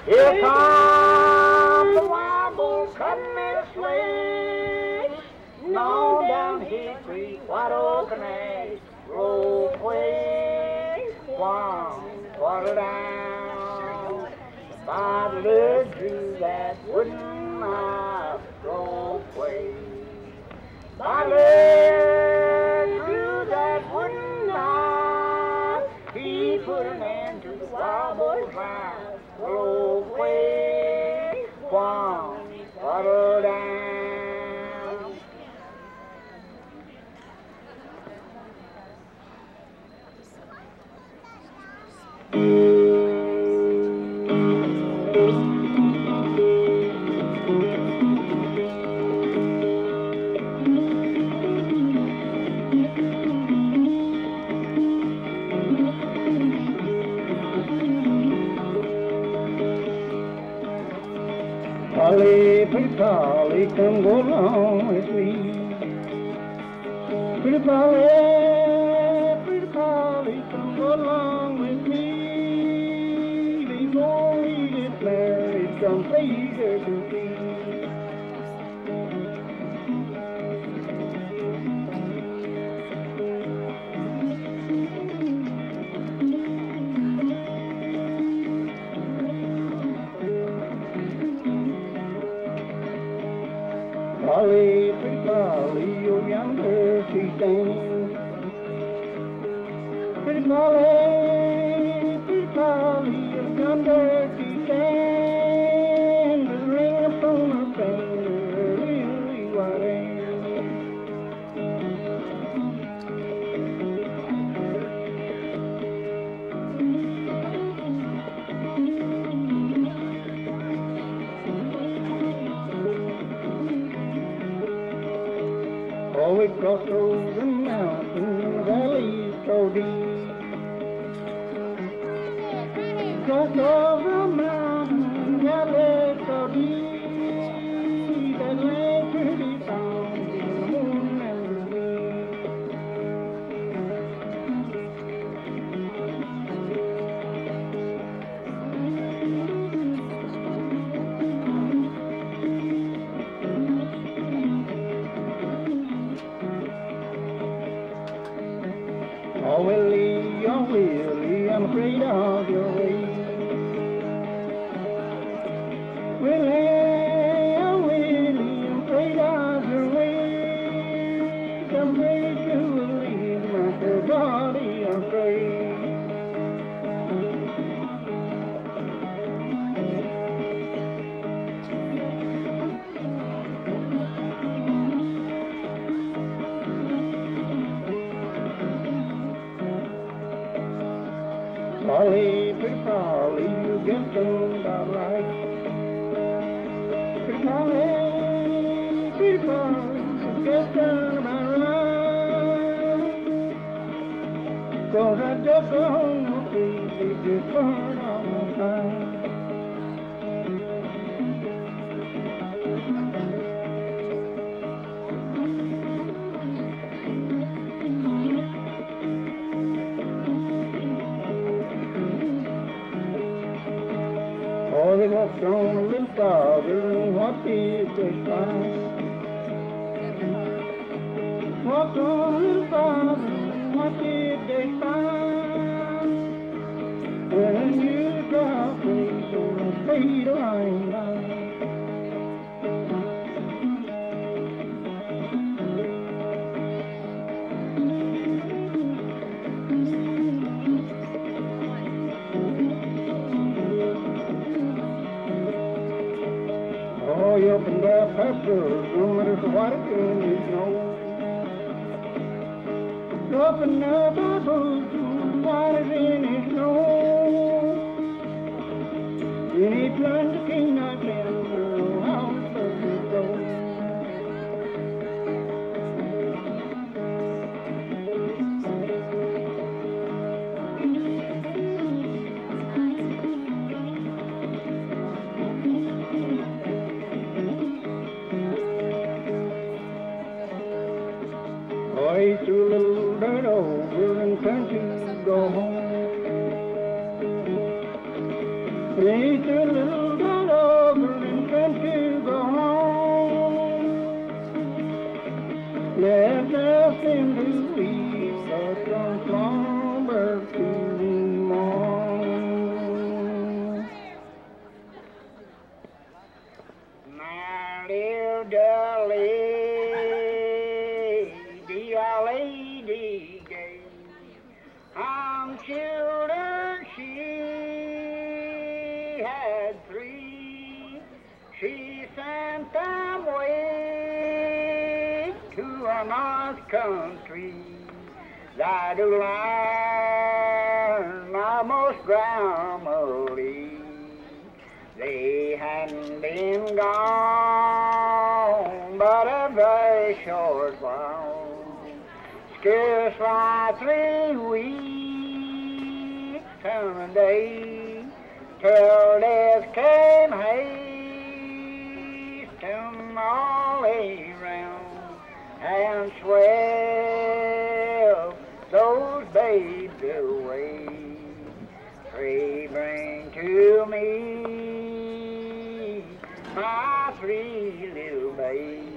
Here come the wild bull cutting their sleigh. On down Hickory, White Oak and Ash, roll away, water down. By the ledge through that wooden mile, roll away. By the ledge through that wooden mile, he put an end to the wild bull's life. Roll away, water down. Polly, pretty Polly, come go along with me. Pretty Polly, come go along with me. Before we get married, come play there to be. Polly, pretty Polly, you're yonder she stands. Pretty Polly, you're yonder she stands. With a ring upon her finger, really white hand. Oh, we crossed over the mountain valleys so deep. Crossed over the mountain valleys so deep. That lay pretty found in the moon and the wind. Oh, Willie, I'm afraid of your ways. Willie, I'm afraid of your ways. I'm afraid you will leave my poor body afraid. Polly, pretty Polly, you get them about right. Pretty Polly, you get them about right. 'Cause I just don't know baby, just burn all my time. Oh, they walked on a little farther, and what did they find? Walked on a little farther, and what did they find? Well, a new dry place on a fade line line. Oh, you opened up pastures, no matter what it is, no. You opened up pastures, what is in it, no. And he plunged the king I can, how it's supposed to go. He threw a little dirt over and turned to go home. He threw a little grandma's country. I do learn almost grammarly. They hadn't been gone but a very short while. Scarce like 3 weeks and a day till death came hasting all around and swept those babes away. Pray bring to me my 3 little babes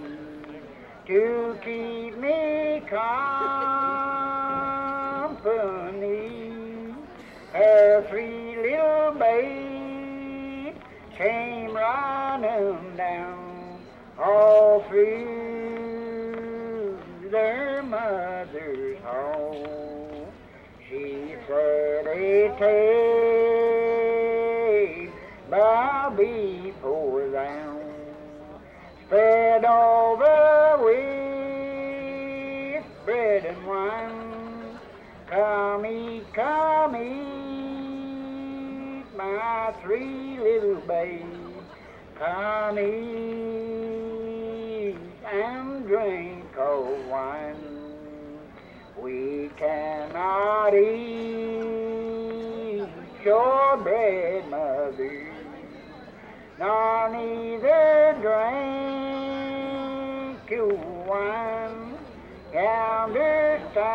to keep me company. Her 3 little babes came running down all through their mother's hall. She said a table before them, spread over with bread and wine. Come eat, my 3 little babes. Come eat and drink of wine. We cannot eat your bread, mother, nor neither drink your wine. Understands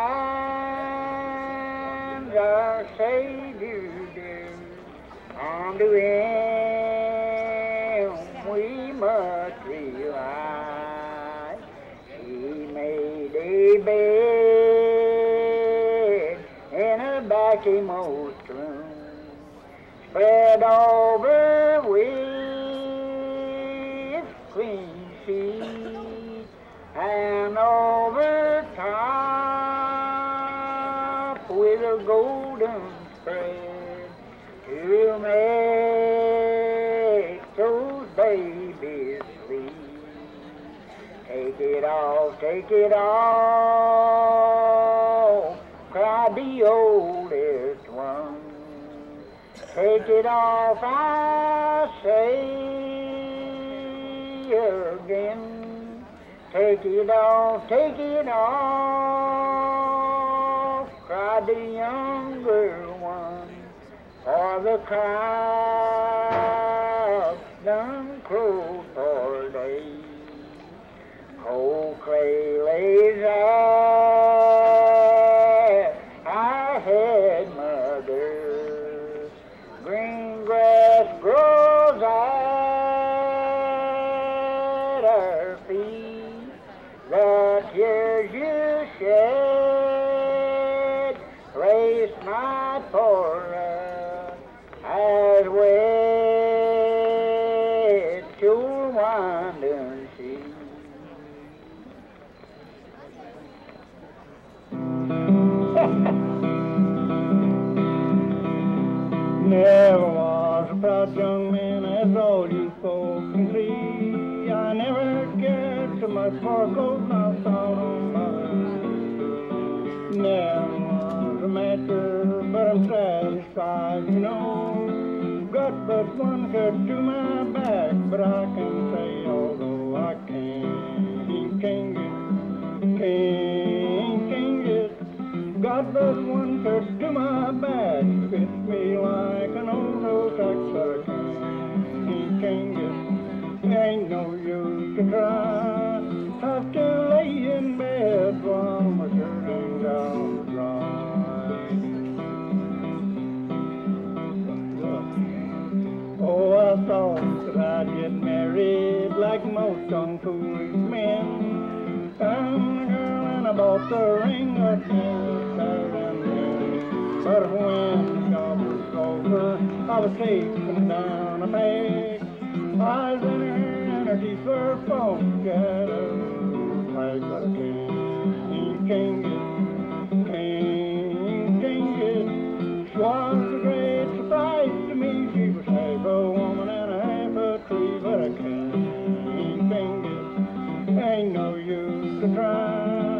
our Savior dear, unto him we must rely. He made a bed in a backmost room, spread over with clean sheets, and over top with a golden spread to make those babies sleep. Take it off, cried the oldest one. Take it off, I say again. Take it off, cried the younger one, for the cock done crowed for days. Cold clay lays there, I had mother. Green grass grows at our feet. The tears you shed last night for us as wet your winding sheet. Never was a proud young man, as all you folks can see. I never cared so much for clothes, I thought on mine. Never was a matcher, but I'm satisfied, you know. Got but one cut to my back, but I can say, although I can't get, got but one cut to my back, fits me like an old old can't get. Ain't no use to try, have to lay in bed while my shirt hangs out to dry. Oh, I thought that I'd get married like most young foolish men. Found a girl and I bought the ring up there. But when the job was over, I was taken down a peg. I was in her teeth were foam gathered, like but I can't get. She was a great surprise to me. She was half a woman and half a tree, but I can't get. Ain't no use to try.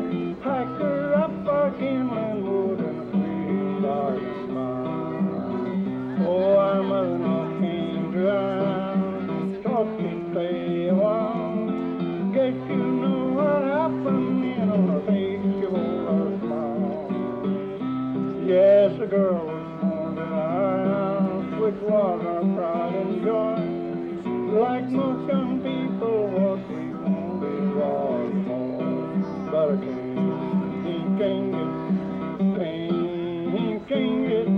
asked a girl this morning which was our pride and joy. Like most young people, what we wanted was more. But I can't get.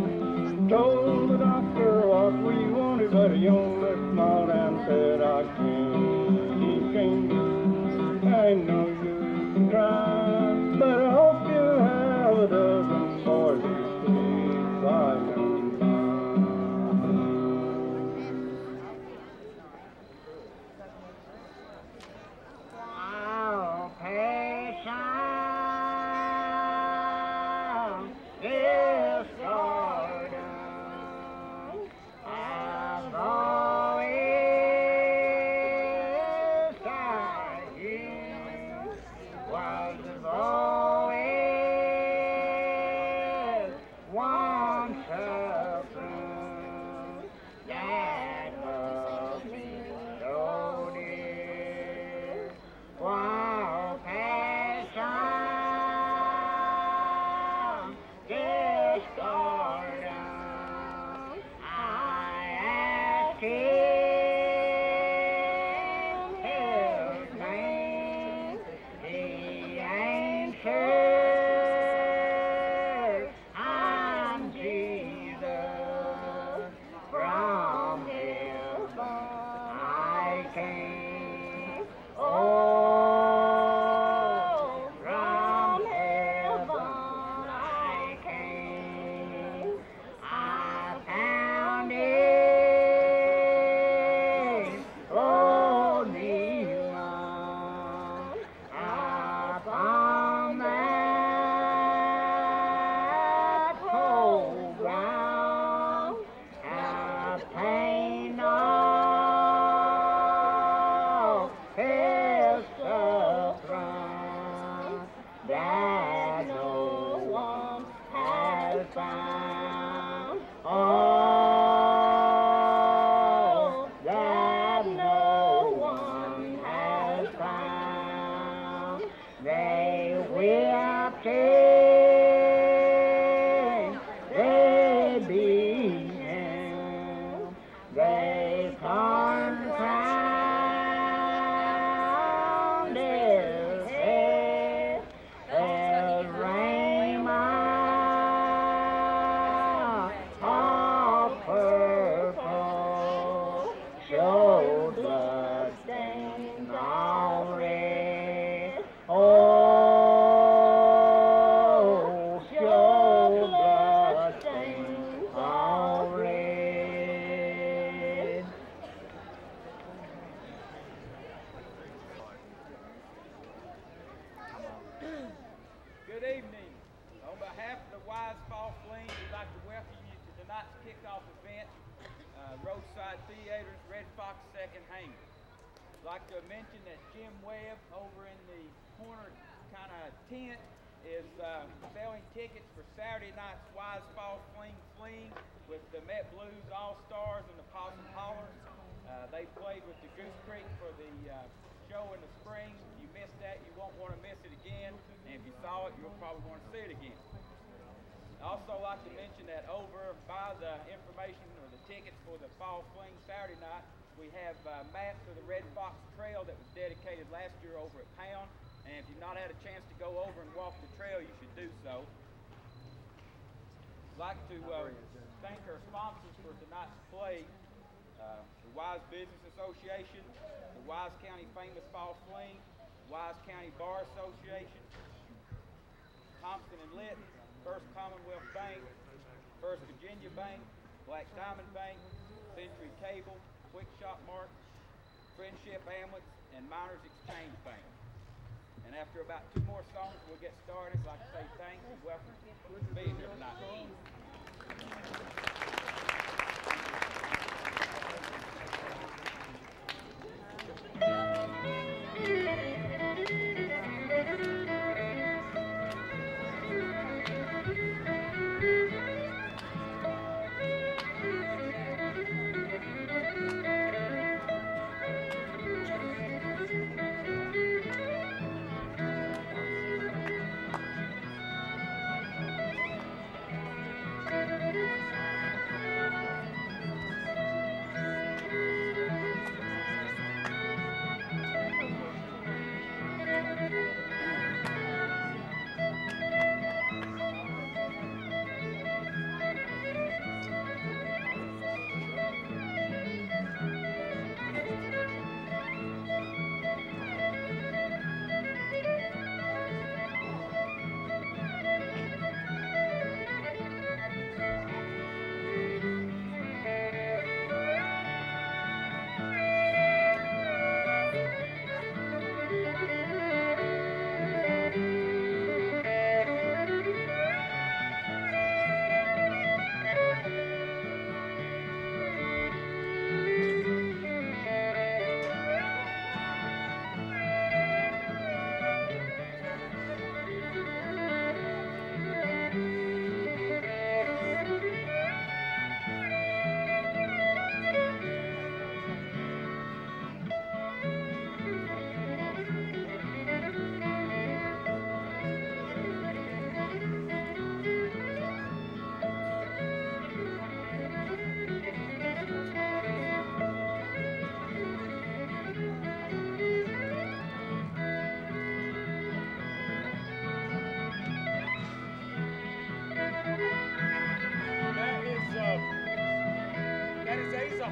Told the doctor what we wanted, but he only smiled and said, I can't get. I know you can try, but I hope you have a dozen boys to sleep by and wow, passion is garden. I've always had you. Was always one suffering that loved me so dear. While passion discarded, I asked him his name. He answered, I'm Jesus. From heaven I came. Oh, from heaven I came. I found it only one upon that cold ground. A pain of his suffering that no one has found. Oh, that no one has found. They whipped him, they beat him, they crowned his head as raiment of purple showed blood stains on red. Oh, showed blood stains on red. Good evening. On behalf of the Wise Fall Fling, we'd like to welcome you to tonight's kickoff event, Roadside Theater's Red Fox Second Hangar. I'd like to mention that Jim Webb over in the corner kind of tent is selling tickets for Saturday night's Wise Fall Fling with the Met Blues All-Stars and the Possum Haulers. They played with the Goose Creek for the show in the spring. If you missed that, you won't want to miss it again. And if you saw it, you'll probably want to see it again. I'd also like to mention that over by the information or the tickets for the Fall Fling Saturday night, we have maps of the Red Fox Trail that was dedicated last year over at Pound. And if you've not had a chance to go over and walk the trail, you should do so. I'd like to thank our sponsors for tonight's play, the Wise Business Association, the Wise County Famous Fall Fling, Wise County Bar Association, Thompson and Litton, First Commonwealth Bank, First Virginia Bank, Black Diamond Bank, Century Cable, Quick Shop Mart, Friendship Ambulance, and Miners Exchange Bank. And after about 2 more songs, we'll get started. I'd like to say thanks and welcome to being here tonight.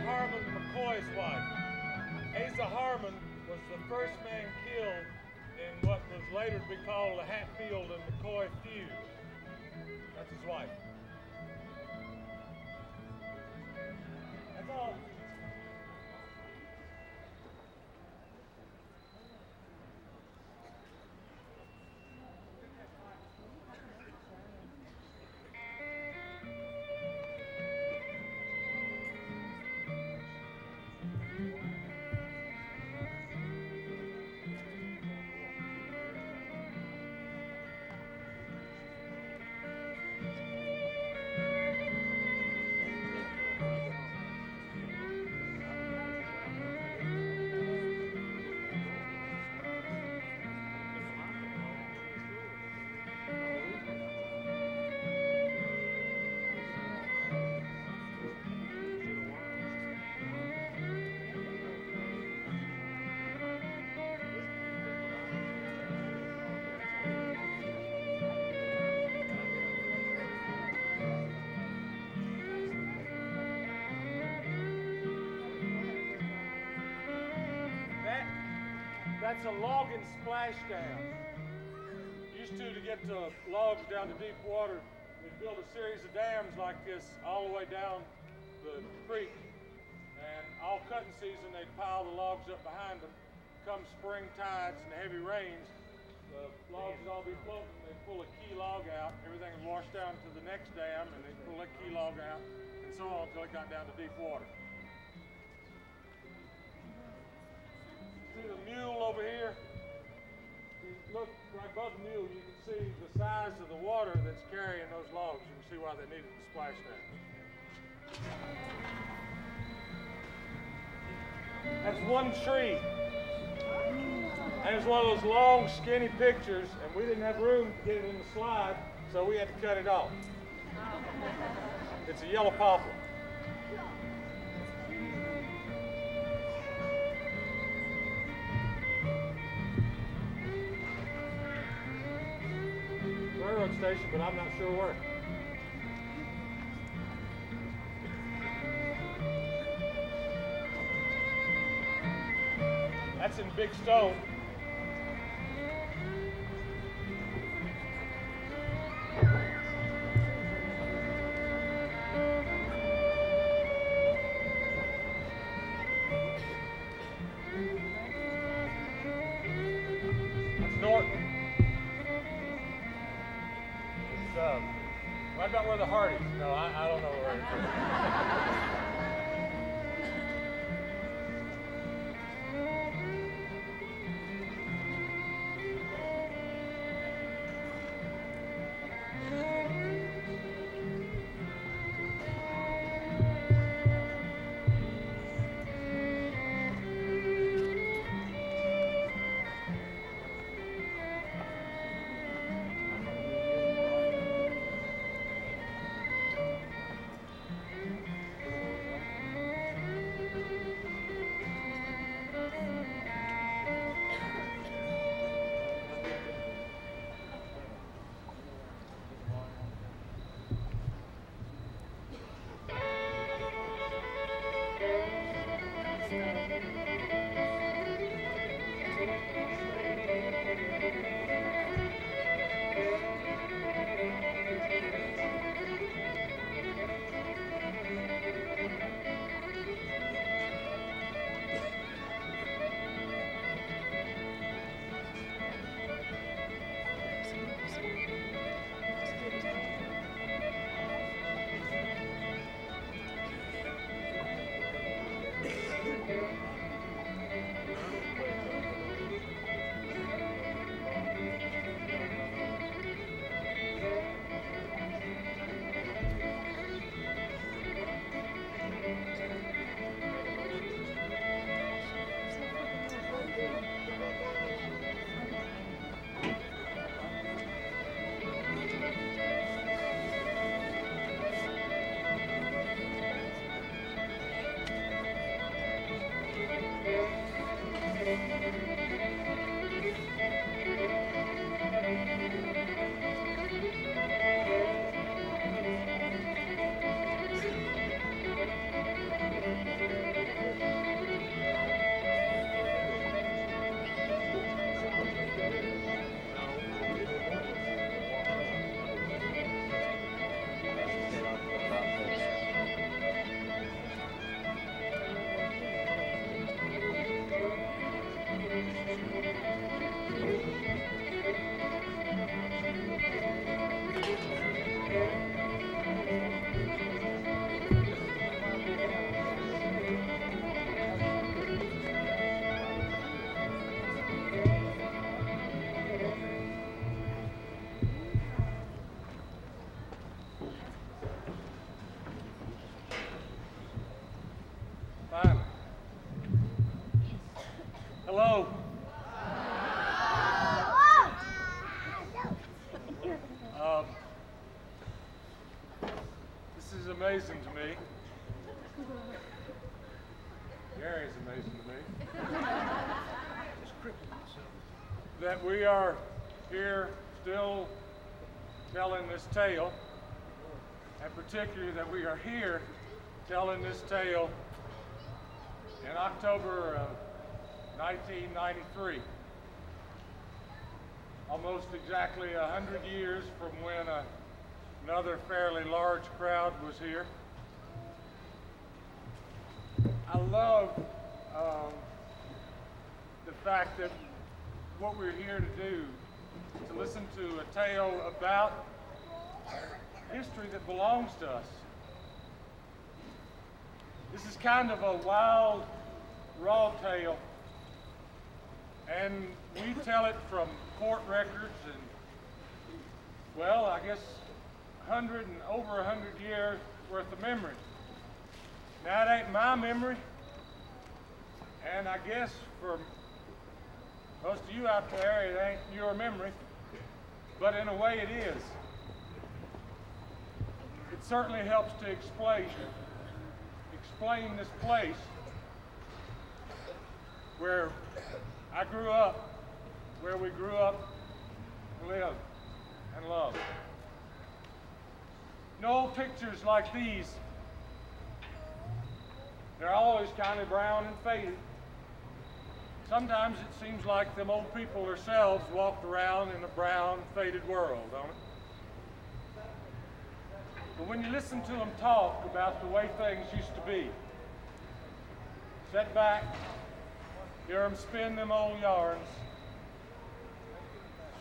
Harmon McCoy's wife. Asa Harmon was the first man killed in what was later to be called the Hatfield and McCoy feud. That's his wife. That's all. That's a logging splash dam. Used to get the logs down to deep water, they'd build a series of dams like this all the way down the creek. And all cutting season, they'd pile the logs up behind them. Come spring tides and heavy rains, the logs would all be floating. They'd pull a key log out, everything would wash down to the next dam, and they'd pull that key log out, and so on until it got down to deep water. See the mule over here? Look right above the mule, you can see the size of the water that's carrying those logs. You can see why they needed the splash dam. That's one tree. And it's one of those long, skinny pictures, and we didn't have room to get it in the slide, so we had to cut it off. It's a yellow poplar. Railroad station, but I'm not sure where. That's in Big Stone. That's Norton. Right about where the Hardys. No, I don't know where it is. amazing to me. Gary's amazing to me. That we are here still telling this tale, and particularly that we are here telling this tale in October of 1993. Almost exactly 100 years from when another fairly large crowd was here. I love the fact that what we're here to do is to listen to a tale about history that belongs to us. This is kind of a wild, raw tale, and we tell it from court records and, well, I guess over 100 years worth of memory. Now, it ain't my memory, and I guess for most of you out there, it ain't your memory, but in a way it is. It certainly helps to explain this place where I grew up, where we grew up, lived, and loved. You know, old pictures like these, they're always kind of brown and faded. Sometimes it seems like them old people themselves walked around in a brown, faded world, don't it? But when you listen to them talk about the way things used to be, sit back, hear them spin them old yarns,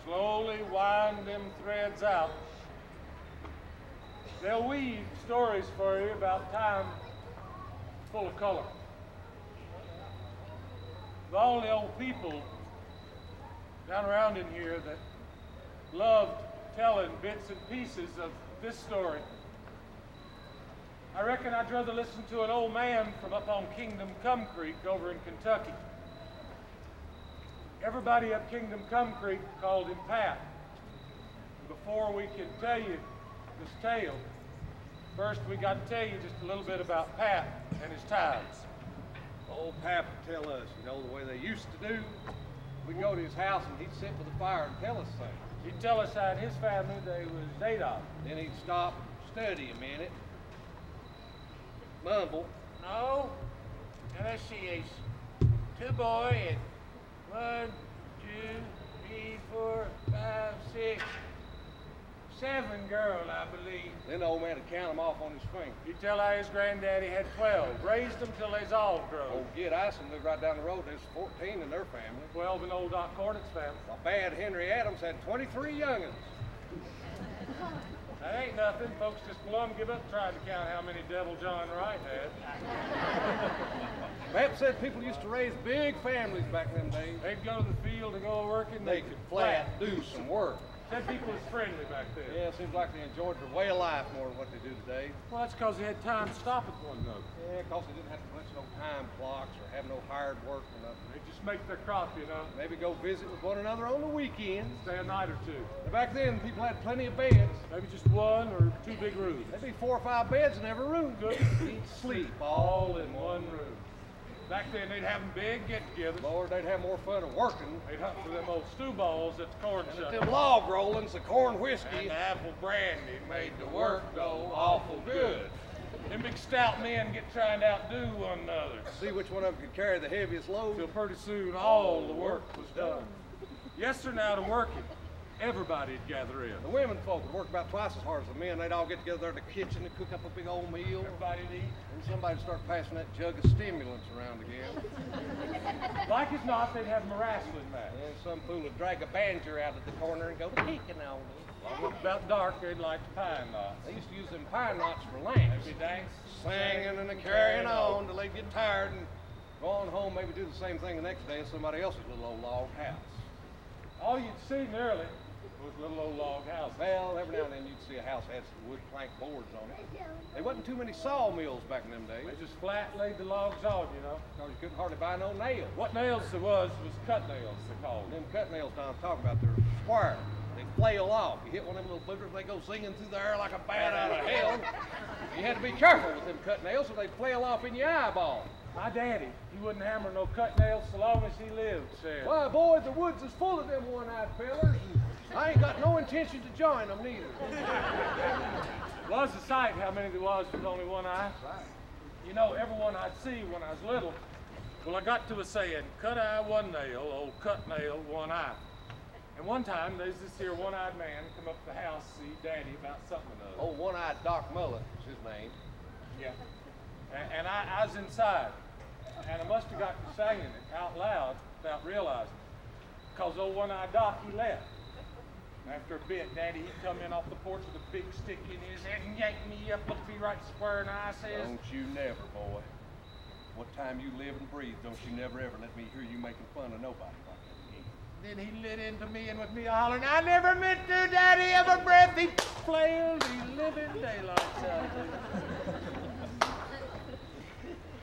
slowly wind them threads out, they'll weave stories for you about time full of color. Of all the old people down around in here that loved telling bits and pieces of this story, I reckon I'd rather listen to an old man from up on Kingdom Come Creek over in Kentucky. Everybody up Kingdom Come Creek called him Pat. Before we could tell you this tale, first we got to tell you just a little bit about Pat and his times. Old Pap would tell us, you know, the way they used to do. We'd go to his house and he'd sit by the fire and tell us things. He'd tell us how in his family they was 8 of them. Then he'd stop, study a minute, mumble. No. Now let's see, it's 2 boys and 1, 2, 3, 4, 5, 6, 7 girls, I believe. Then the old man would count them off on his finger. He'd tell how his granddaddy had 12, raised them till they's all grown. Old Gid Ison lived right down the road, and there's 14 in their family. 12 in old Doc Cornett's family. While Bad Henry Adams had 23 young'uns. That ain't nothing. Folks just plumb give up trying to count how many Devil John Wright had. Pap said people used to raise big families back in them days. They'd go to the field to go working. They could flat do some work. Said people was friendly back then. Yeah, it seems like they enjoyed their way of life more than what they do today. Well, that's because they had time to stop at one another. Yeah, because they didn't have to punch no time clocks or have no hired work or nothing. They just make their crop, you know. Maybe go visit with one another on the weekends. Stay a night or two. Back then, people had plenty of beds. Maybe just 1 or 2 big rooms. There'd be 4 or 5 beds in every room. Good. He'd sleep all in one room. Back then, they'd have them big get-togethers. Lord, they'd have more fun of working. They'd hunt for them old stew balls at the corn And shuck. them log rollings, the corn whiskey. And the apple brandy made the work go awful good. Them big stout men get trying to outdo one another. See which one of them could carry the heaviest load. Till pretty soon all the work was done. Yes, sir, now to working, everybody'd gather in. The women folk would work about twice as hard as the men. They'd all get together there in the kitchen and cook up a big old meal. Everybody'd eat. And somebody'd start passing that jug of stimulants around again. Like as not, they'd have them a wrestling match. And some fool would drag a banjo out of the corner and go to kicking on it. Well, about dark, they'd light the pine knots. They used to use them pine knots for lamps. They'd be dance, Singing and carrying on till they'd get tired and go on home, maybe do the same thing the next day in somebody else's little old log house. All you'd see nearly was little old log houses. Well, every now and then you'd see a house had some wood plank boards on it. There wasn't too many sawmills back in them days. They just flat laid the logs on, you know. Because you couldn't hardly buy no nails. What nails there was cut nails, they called them. Them cut nails Don's talking about, they're square. they flail off. You hit one of them little boogers, they go singing through the air like a bat out of hell. You had to be careful with them cut nails so they flail off in your eyeball. My daddy, he wouldn't hammer no cut nails so long as he lived, said. Why, boy, the woods is full of them one-eyed fellers. I ain't got no intention to join them neither. Was a sight how many there was with only one eye. You know, everyone I'd see when I was little, well, I got to a saying, cut eye, one nail, old cut nail, one eye. And one time, there's this here one-eyed man come up to the house to see Daddy about something or other. Old one-eyed Doc Mullen is his name. Yeah. And I was inside, and I must have got to singing it out loud without realizing, because old one-eyed Doc, he left. After a bit, Daddy, he come in off the porch with a big stick in his head and yanked me up, looked me right square in the eye, says, Don't you never, boy. What time you live and breathe, don't you never ever let me hear you making fun of nobody like that again. Then he lit into me and with me hollering, I never meant to, Daddy, of a breath. He flailed, he living daylights out.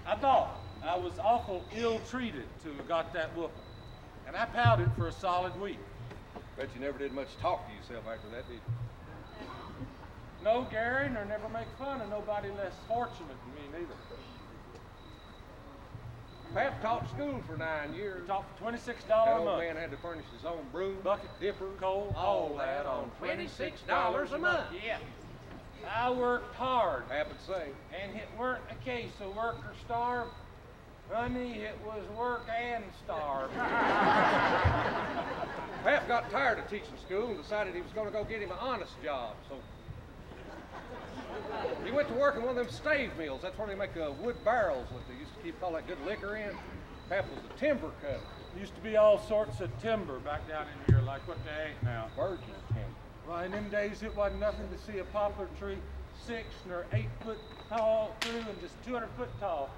I thought I was awful ill-treated to have got that whooping, and I pouted for a solid week. Bet you never did much talk to yourself after that, did you? No, Gary, nor never make fun of nobody less fortunate than me, neither. Pap taught school for 9 years. Taught for $26 That a old month. man had to furnish his own broom, Bucket, dipper, coal, all that on $26 a month. Yeah. I worked hard, Pap would say. and it weren't a case of work or starve. Honey, it was work and starve. Pap got tired of teaching school and decided he was going to go get him an honest job. So he went to work in one of them stave mills. That's where they make wood barrels that they used to keep all that good liquor in. Pap was a timber cutter. Used to be all sorts of timber back down in here, like what they ain't now. Virgin timber. Well, in them days, it wasn't nothing to see a poplar tree 6 nor 8 foot tall through and just 200 foot tall.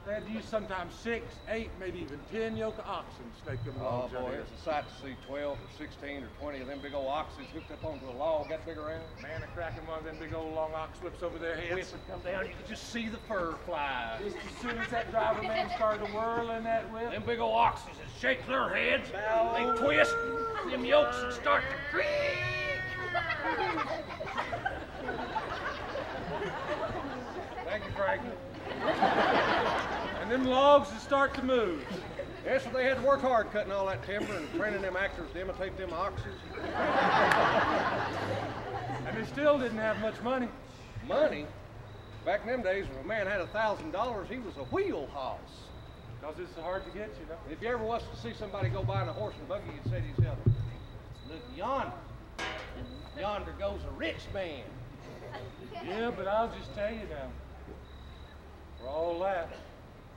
They had to use sometimes 6, 8, maybe even 10 yoke of oxen to stake them Oh logs out boy, here. it's a sight to see 12 or 16 or 20 of them big old oxen hooked up onto a log that big around. Man, a cracking one of them big old long ox whips over their heads. Whip would come down, you could just see the fur fly. Just as soon as that driver man started whirling that whip, Them big old oxen would shake their heads, they twist, them yokes would start to creak. Thank you, Frankie. and them logs would start to move. Yes, so they had to work hard cutting all that timber and training them actors to imitate them oxen. And they still didn't have much money. Money? Back in them days, when a man had $1,000, he was a wheel hoss. Because it's so hard to get, you know. And if you ever was to see somebody go by in a horse and buggy, you'd say to yourself, look yonder. Yonder goes a rich man. Yeah, but I'll just tell you now, for all that,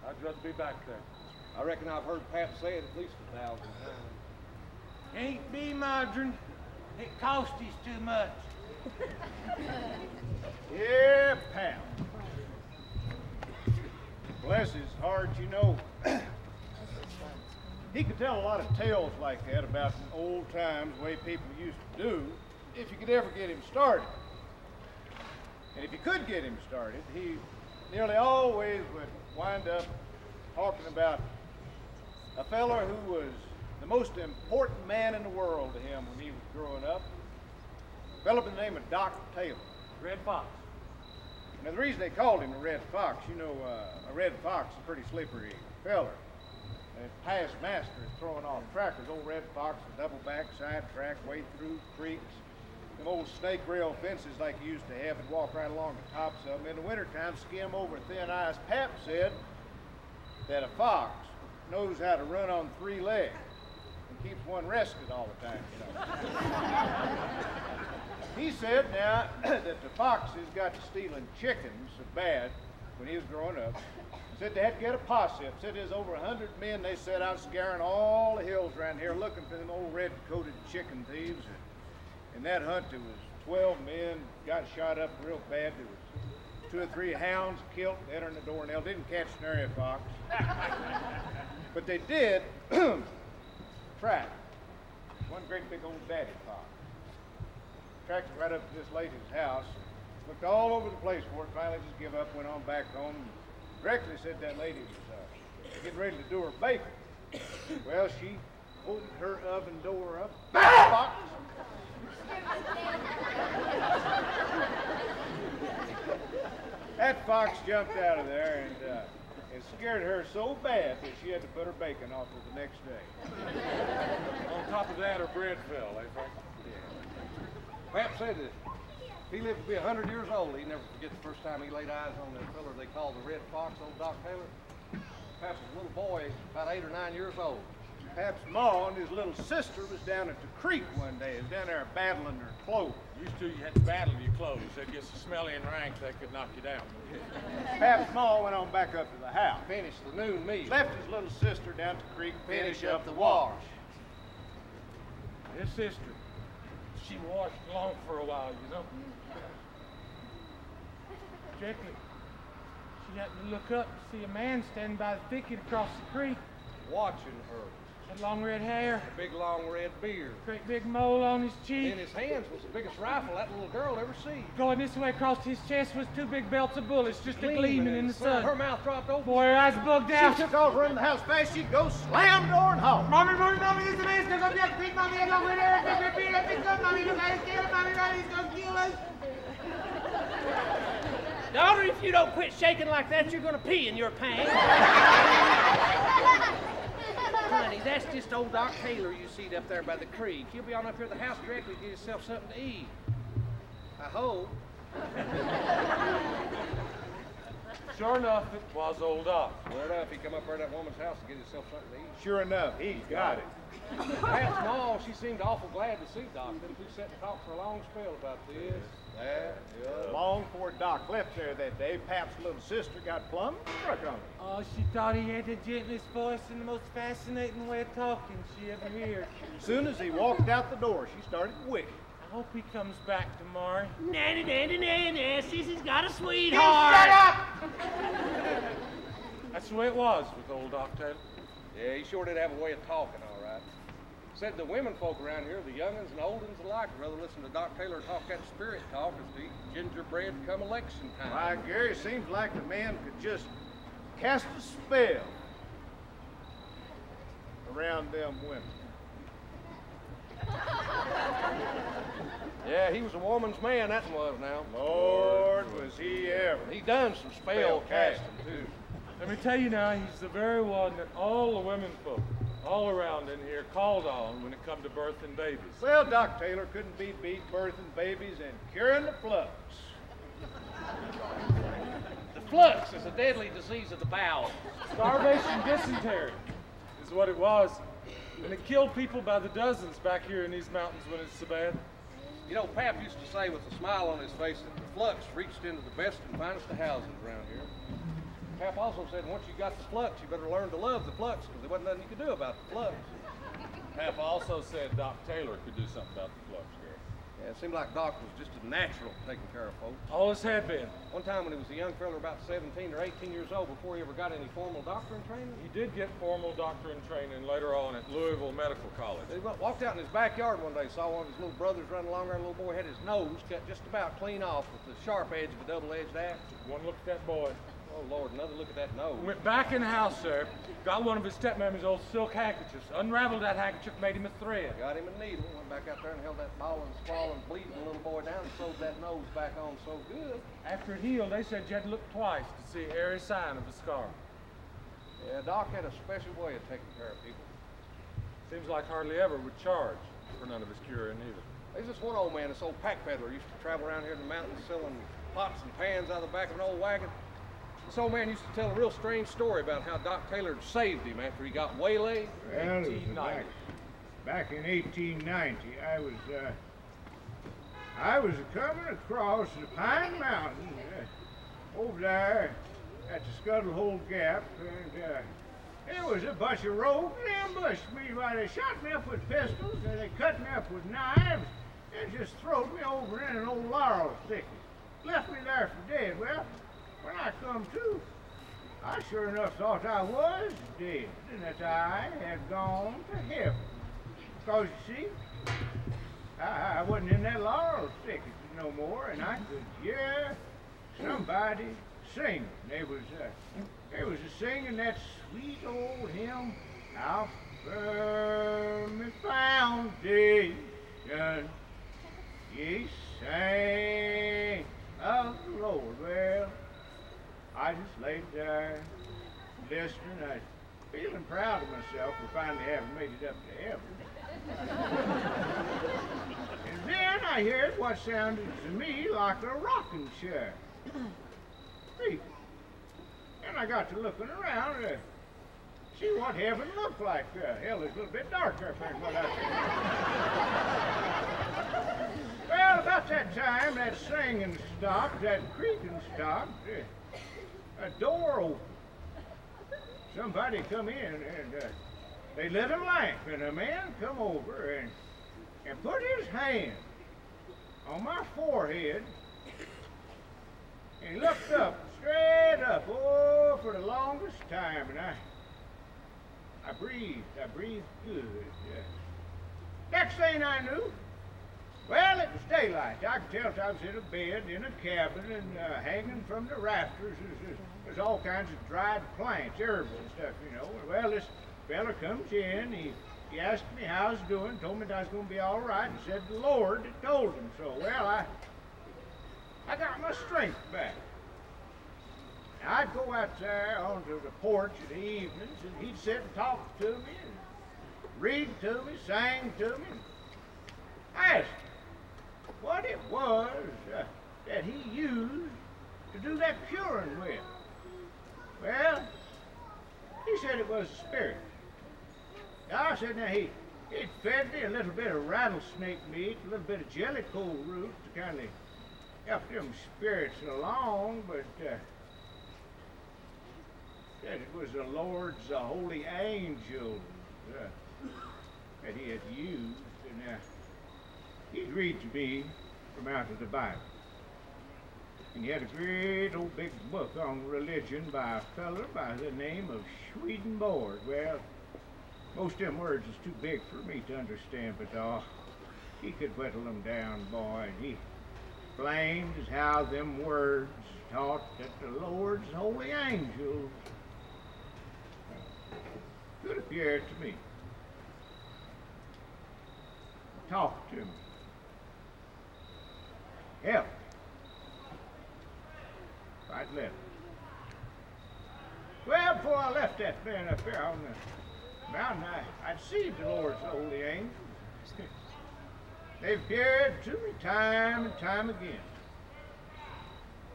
I'd rather be back there. I reckon I've heard Pap say it at least 1,000 times. Ain't be margarine. It costs us too much. Yeah, Pap. Bless his heart, you know. He could tell a lot of tales like that about old times, the way people used to do, if you could ever get him started. And if you could get him started, he nearly always would wind up talking about a fella who was the most important man in the world to him when he was growing up. A fella by the name of Doc Taylor. Red Fox. Now, the reason they called him a Red Fox, you know, a Red Fox is a pretty slippery feller. And past master is throwing off trackers. Old Red Fox will double back, side track, wade through creeks. Them old snake rail fences like you used to have and walk right along the tops of them. In the wintertime, skim over thin ice. Pap said that a fox knows how to run on 3 legs and keeps one rested all the time, you know. He said now that the foxes got to stealing chickens so bad when he was growing up. Said they had to get a posse up. Said there's over 100 men they set out scouring all the hills around here looking for them old red-coated chicken thieves. And that hunt, there was 12 men got shot up real bad. There was 2 or 3 hounds killed, entering the door nail. Didn't catch nary a fox. But they did track one great big old daddy fox. Tracked it right up to this lady's house. Looked all over the place for it. Finally just give up, went on back home. Directly said that lady was getting ready to do her bacon. Well, she opened her oven door up. Back, Fox! That fox jumped out of there and it scared her so bad that she had to put her bacon off till the next day. On top of that, her bread fell, eh, Frank? Pap said that if he lived to be 100 years old, he'd never forget the first time he laid eyes on that feller they called the Red Fox, old Doc Taylor. Pap was a little boy, about 8 or 9 years old. Pap's ma and his little sister was down at the creek one day. They was down there battling their clothes. Used to, you had to battle your clothes. They'd get so smelly and rank, they could knock you down. Pap's ma went on back up to the house. Finished the noon meal. Left his little sister down at the creek, Finish finish up the wash. His sister, she washed along for a while, you know. Directly, she happened to look up and see a man standing by the thicket across the creek. Watching her. Had long red hair, A big long red beard. great big mole on his cheek. In his hands was the biggest rifle that little girl ever seen. Going this way across his chest was 2 big belts of bullets just a-gleaming in the sun. Her mouth dropped open. Boy, her eyes bugged out. She took off running the house fast. She'd go slam door and holler. Mommy, this is the man. There's a big pig, Mommy, and over there. Big gun, Mommy, look at his kill him, Mommy, he's gonna kill us. Daughter, if you don't quit shaking like that, you're gonna pee in your pants. Honey, that's just old Doc Taylor you see up there by the creek. He'll be on up here at the house directly to get himself something to eat. I hope. Sure enough, it was old Doc. Sure enough, he come up there to that woman's house to get himself something to eat. Sure enough, he got it. Pat's ma, she seemed awful glad to see Doc. Them two sat and talked for a long spell about this, that, the other. Long before Doc left there that day, Pap's little sister got plumb struck on him. Oh, she thought he had the gentlest voice and the most fascinating way of talking she ever heard. As soon as he walked out the door, she started wicking. I hope he comes back tomorrow. Nanny, Sissy's got a sweetheart. Shut up! That's the way it was with old Doc Taylor. Yeah, he sure did have a way of talking, all right. Said the women folk around here, the young'uns and old'uns alike, would rather listen to Doc Taylor talk that spirit talk as to eat gingerbread come election time. Why, Gary, seems like the man could just cast a spell around them women. Yeah, he was a woman's man, that one was now. Lord, was he ever. He done some spell casting, too. Let me tell you now, he's the very one that all the women folk all around in here called on when it come to birthing babies. Well, Doc Taylor couldn't be beat birthing babies and curing the flux. The flux is a deadly disease of the bowel. Starvation dysentery is what it was. And it killed people by the dozens back here in these mountains when it's so bad. You know, Pap used to say with a smile on his face that the flux reached into the best and finest of houses around here. Pap also said once you got the flux, you better learn to love the flux because there wasn't nothing you could do about the flux. Pap also said Doc Taylor could do something about the flux, Gary. Yeah, it seemed like Doc was just a natural taking care of folks. Always had been. One time when he was a young fella about 17 or 18 years old, before he ever got any formal doctoring training, He did get formal doctoring training later on at Louisville Medical College. he walked out in his backyard one day, saw one of his little brothers running along there, and the little boy had his nose cut just about clean off with the sharp edge of a double-edged axe. One look at that boy. Oh, Lord, another look at that nose. Went back in the house, sir, got one of his stepmammy's old silk handkerchiefs, unraveled that handkerchief, made him a thread. Got him a needle, went back out there and held that ball and swollen, bleeding little boy down and sewed that nose back on so good. After it healed, they said you had to look twice to see every sign of a scar. Yeah, Doc had a special way of taking care of people. Seems like hardly ever would charge for none of his curing either. There's this one old man, this old pack peddler, used to travel around here in the mountains selling pots and pans out of the back of an old wagon. This old man used to tell a real strange story about how Doc Taylor had saved him after he got waylaid. Well, it was 1890. back in 1890, I was coming across the Pine Mountain over there at the Scuttle Hole Gap, and there was a bunch of rogues ambushed me. Why, they shot me up with pistols, and they cut me up with knives, and just throwed me over in an old laurel thicket. Left me there for dead. Well, when I come to, I sure enough thought I was dead, and that I had gone to heaven. Because, you see, I wasn't in that laurel thicket no more, and I could hear somebody singing. They was a singing that sweet old hymn, How From the foundation, ye sang of the Lord. Well, I just laid there listening. I was feeling proud of myself for finally having made it up to heaven. And then I heard what sounded to me like a rocking chair. Creaking. And I got to looking around to see what heaven looked like. Hell, it's a little bit darker up there than what I think. Well, about that time, that singing stopped, that creaking stopped, a door opened. Somebody come in and they lit a lamp, and a man come over and put his hand on my forehead, and he looked up, straight up, oh, for the longest time, and I breathed good. Next thing I knew, well, it was daylight. I could tell I was in a bed in a cabin, and hanging from the rafters there's all kinds of dried plants, herbs and stuff, you know. Well, this fella comes in, he asked me how I was doing, told me that I was going to be all right, and said the Lord had told him so. Well, I got my strength back. I'd go out there onto the porch in the evenings, and he'd sit and talk to me, and read to me, sang to me. I asked him what it was that he used to do that curing with. Well, he said it was the Spirit. I said, now he'd fed me a little bit of rattlesnake meat, a little bit of jellycoal root to kind of help them spirits along, but said it was the Lord's holy angels that he had used, and he'd read to me from out of the Bible. And he had a great old big book on religion by a feller by the name of Swedenborg. Well, most of them words is too big for me to understand, but he could whittle them down, boy. And he explained as how them words taught that the Lord's holy angels could appear to me, talk to me, help me. I'd left. Well, before I left that man up there on the mountain, I'd seen the Lord's holy angels. They've appeared to me time and time again.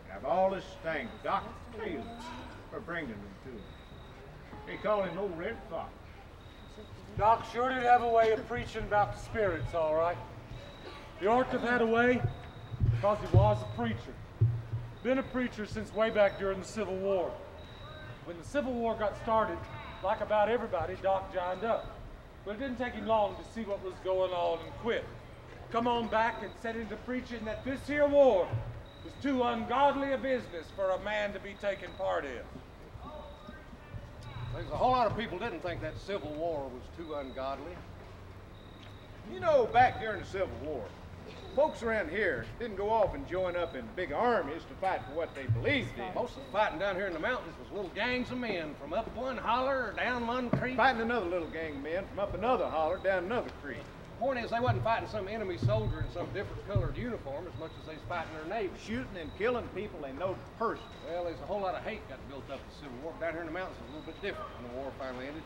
And I've always thanked Dr. Taylor for bringing them to me. They call him Old Red Fox. Doc sure did have a way of preaching about the spirits, all right. He ought to have had a way because he was a preacher. Been a preacher since way back during the Civil War. When the Civil War got started, like about everybody, Doc joined up. But it didn't take him long to see what was going on and quit. Come on back and set into preaching that this here war was too ungodly a business for a man to be taking part in. There's a whole lot of people didn't think that Civil War was too ungodly. You know, back during the Civil War, folks around here didn't go off and join up in big armies to fight for what they believed in. Most of the fighting down here in the mountains was little gangs of men from up one holler or down one creek. Fighting another little gang of men from up another holler down another creek. The point is, they wasn't fighting some enemy soldier in some different colored uniform as much as they was fighting their neighbors. Shooting and killing people they knowed personally. Well, there's a whole lot of hate got built up in the Civil War. Down here in the mountains, it was a little bit different when the war finally ended.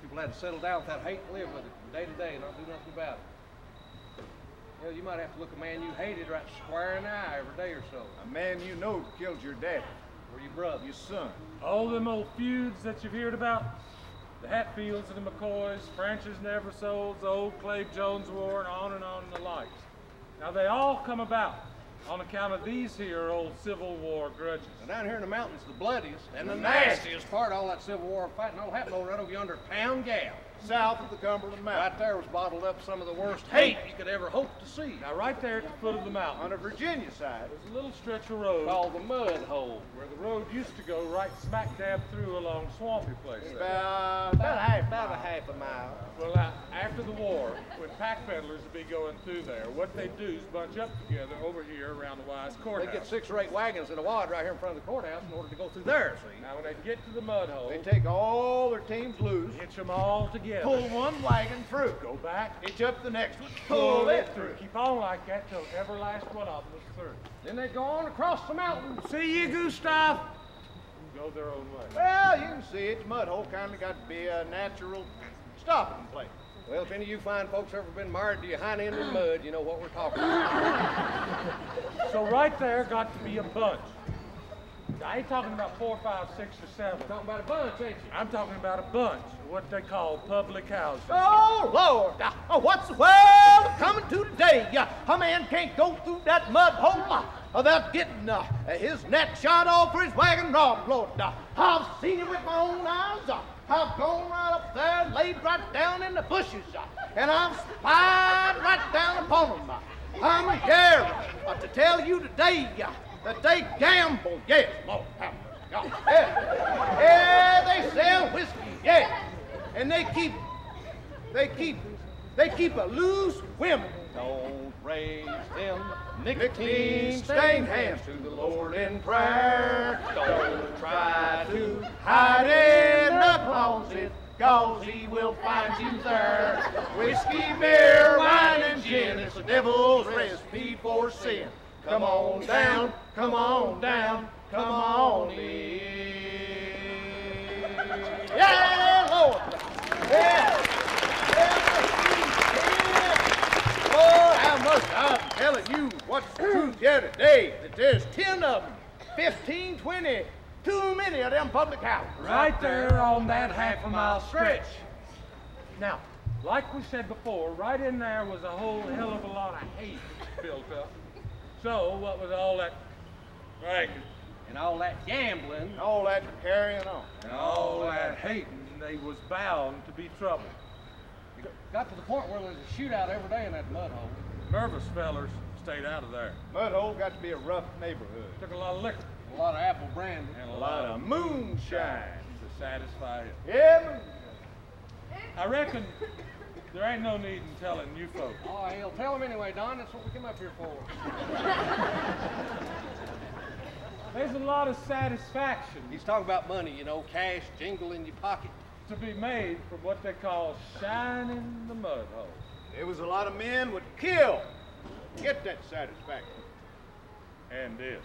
People had to settle down with that hate and live with it from day to day and not do nothing about it. Well, you might have to look a man you hated right square in the eye every day or so. A man you know killed your daddy. Or your brother. Your son. All them old feuds that you've heard about, the Hatfields and the McCoys, French's and Eversoles, the old Clave Jones War, and the likes. Now they all come about on account of these here old Civil War grudges. And down here in the mountains, the bloodiest and the nastiest part of all that Civil War fighting all happened over right over yonder Town Gap. South of the Cumberland Mountains. Right there was bottled up some of the worst hate you could ever hope to see. Now right there at the foot of the mountain, On the Virginia side. there's a little stretch of road Called the Mud Hole. where the road used to go right smack dab through along Swampy Place there. About a half a mile. Well, now, after the war, when pack peddlers would be going through there, what they do is bunch up together over here around the Wise They Courthouse. get 6 or 8 wagons in a wad right here in front of the courthouse in order to go through there, see? Now, when they get to the mud hole, They take all their teams loose. hitch them all together. together. Pull one wagon through. Go back. Hitch up the next one. Pull it through. Keep on like that till every last one of them is through. Then they go on across the mountain. See you, Gustav. Go their own way. Well, you can see it. The mud hole kind of got to be a natural stopping place. Well, if any of you fine folks ever been married to your hind end in mud, you know what we're talking about. So right there got to be a bunch. I ain't talking about 4, 5, 6, or 7. You're talking about a bunch, ain't you? I'm talking about a bunch, what they call public housing. Oh, Lord. What's the world coming to today? A man can't go through that mud hole without getting his neck shot off for his wagon rod, Lord. I've seen it with my own eyes. I've gone right up there, laid right down in the bushes, and I've spied right down upon them. I'm here to tell you today that they gamble, yes, Lord have mercy, God. Yeah, they sell whiskey, yeah, and they keep a loose women. Don't raise them Nicotine-stained hands to the Lord in prayer. Don't try to Hide in the closet, 'cause he will find you there. Whiskey, beer, wine, and gin, it's the devil's recipe for sin. Come on down, come on down, come on in. Yeah, Lord! Yeah! Lord, how much I'm telling you what's the truth here today, that there's 10 of them, 15, 20, too many of them public houses. Right there on that half-a-mile stretch. Now, like we said before, right in there was a whole hell of a lot of hate built up. So, what was all that ragging and all that gambling All that carrying on. and all that hating, they was bound to be trouble. got to the point where there's a shootout every day in that mud hole. Nervous fellers stayed out of there. Mud hole got to be a rough neighborhood. Took a lot of liquor A lot of apple brandy. and A lot of moonshine. to satisfy it. Yeah, I reckon there ain't no need in telling you folks. Oh, hell, tell them anyway, Don. That's what we came up here for. There's a lot of satisfaction He's talking about money, you know, cash jingle in your pocket. to be made from what they call shining the mud hole. there was a lot of men would kill to get that satisfaction. And did.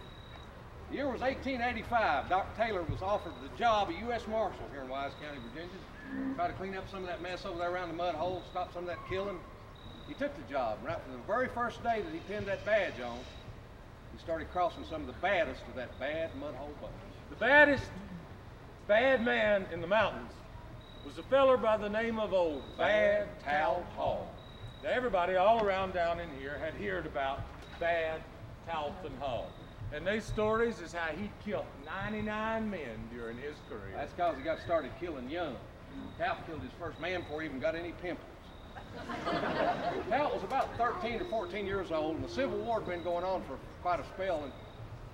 The year was 1885. Doc Taylor was offered the job of U.S. Marshal here in Wise County, Virginia. Try to clean up some of that mess over there around the mud hole, stop some of that killing. He took the job. Right from the very first day that he pinned that badge on, he started crossing some of the baddest of that bad mud hole bunch. The baddest bad man in the mountains was a feller by the name of old Bad Tal Hall. Now, everybody all around down in here had heard about Bad Talton Hall. And these stories is how he killed 99 men during his career. That's because he got started killing young. Tal killed his first man before he even got any pimples. Tal was about 13 or 14 years old, and the Civil War had been going on for quite a spell. And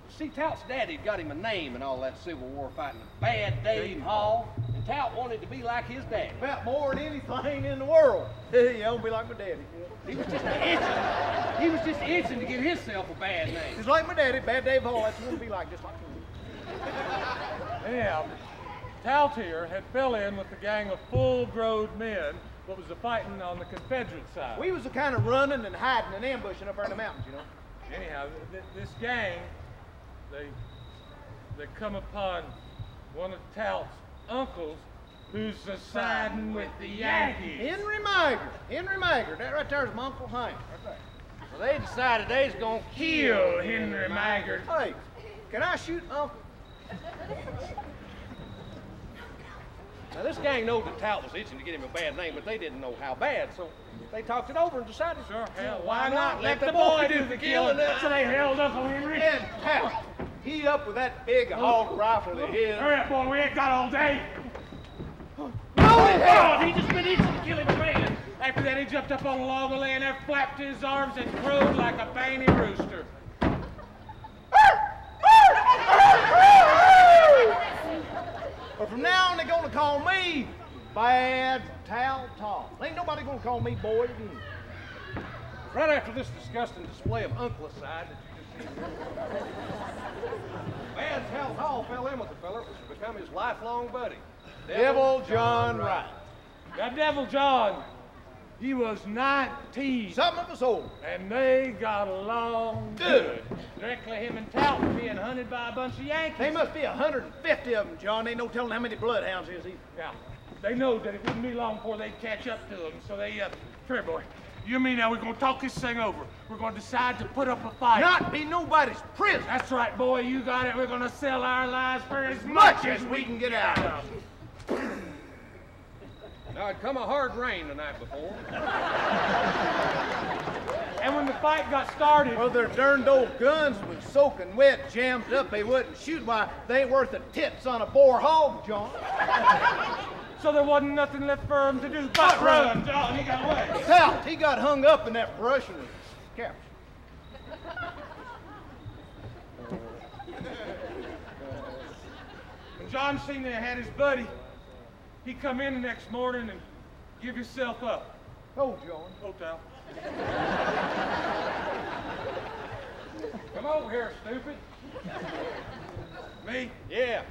see, Tal's daddy had got him a name in all that Civil War fighting, Bad Dave Hall. And Tal wanted to be like his daddy. About more than anything in the world. You don't be like my daddy. He was just itching. He was just itching to give himself a bad name. Just like my daddy, Bad Dave Hall, that's what to be like, just like him. Anyhow, Taltier had fell in with a gang of full-grown men that was fighting on the Confederate side. We was a kind of running and hiding and ambushing up there in the mountains, you know. Anyhow, this gang, they come upon one of Tal's uncles who's siding with the Yankees. Henry Maggard, that right there is my Uncle Hank, right there. So they decided they was gonna Kill Henry Maggard. Hey, can I shoot Uncle? Now, this gang knowed that Tal was itching to get him a bad name, but they didn't know how bad, so they talked it over and decided, Sure, hell, why not let the boy do the killing? So they held Uncle Henry. And Tal, he up with that big hog rifle of his. Hurry up, boy, we ain't got all day. No, Oh, God, he just been itching to kill him a man. After that, he jumped up on a log and lay in there, flapped his arms, and crowed like a banny rooster. But from now on, they're gonna call me Bad Tal Tom. Ain't nobody gonna call me boy again. Right after this disgusting display of unclicide that you just seen, Bad Tal Hall fell in with the fella that was to become his lifelong buddy, Devil John Wright. That Devil John, he was 19. Some of us old. And they got along good. Directly him and Tout were being hunted by a bunch of Yankees. They must be 150 of them, John. Ain't no telling how many bloodhounds is either. Yeah, they know that it wouldn't be long before they'd catch up to them, so they, Fair boy, you mean now we're gonna talk this thing over. We're gonna decide to put up a fight. Not be nobody's prisoner. That's right, boy, you got it. We're gonna sell our lives for as Much as we can get out of. Now, it'd come a hard rain the night before. And when the fight got started, Well, their darned old guns was soaking wet, jammed up. They wouldn't shoot. Why, they ain't worth the tits on a boar hog, John. so there wasn't nothing left for him to do but run. John, he got away. Tout, he got hung up in that brush and was captured. When John seen they had his buddy, he come in the next morning and give himself up. Oh, John. Hotel. Come over here, stupid. Me? Yeah.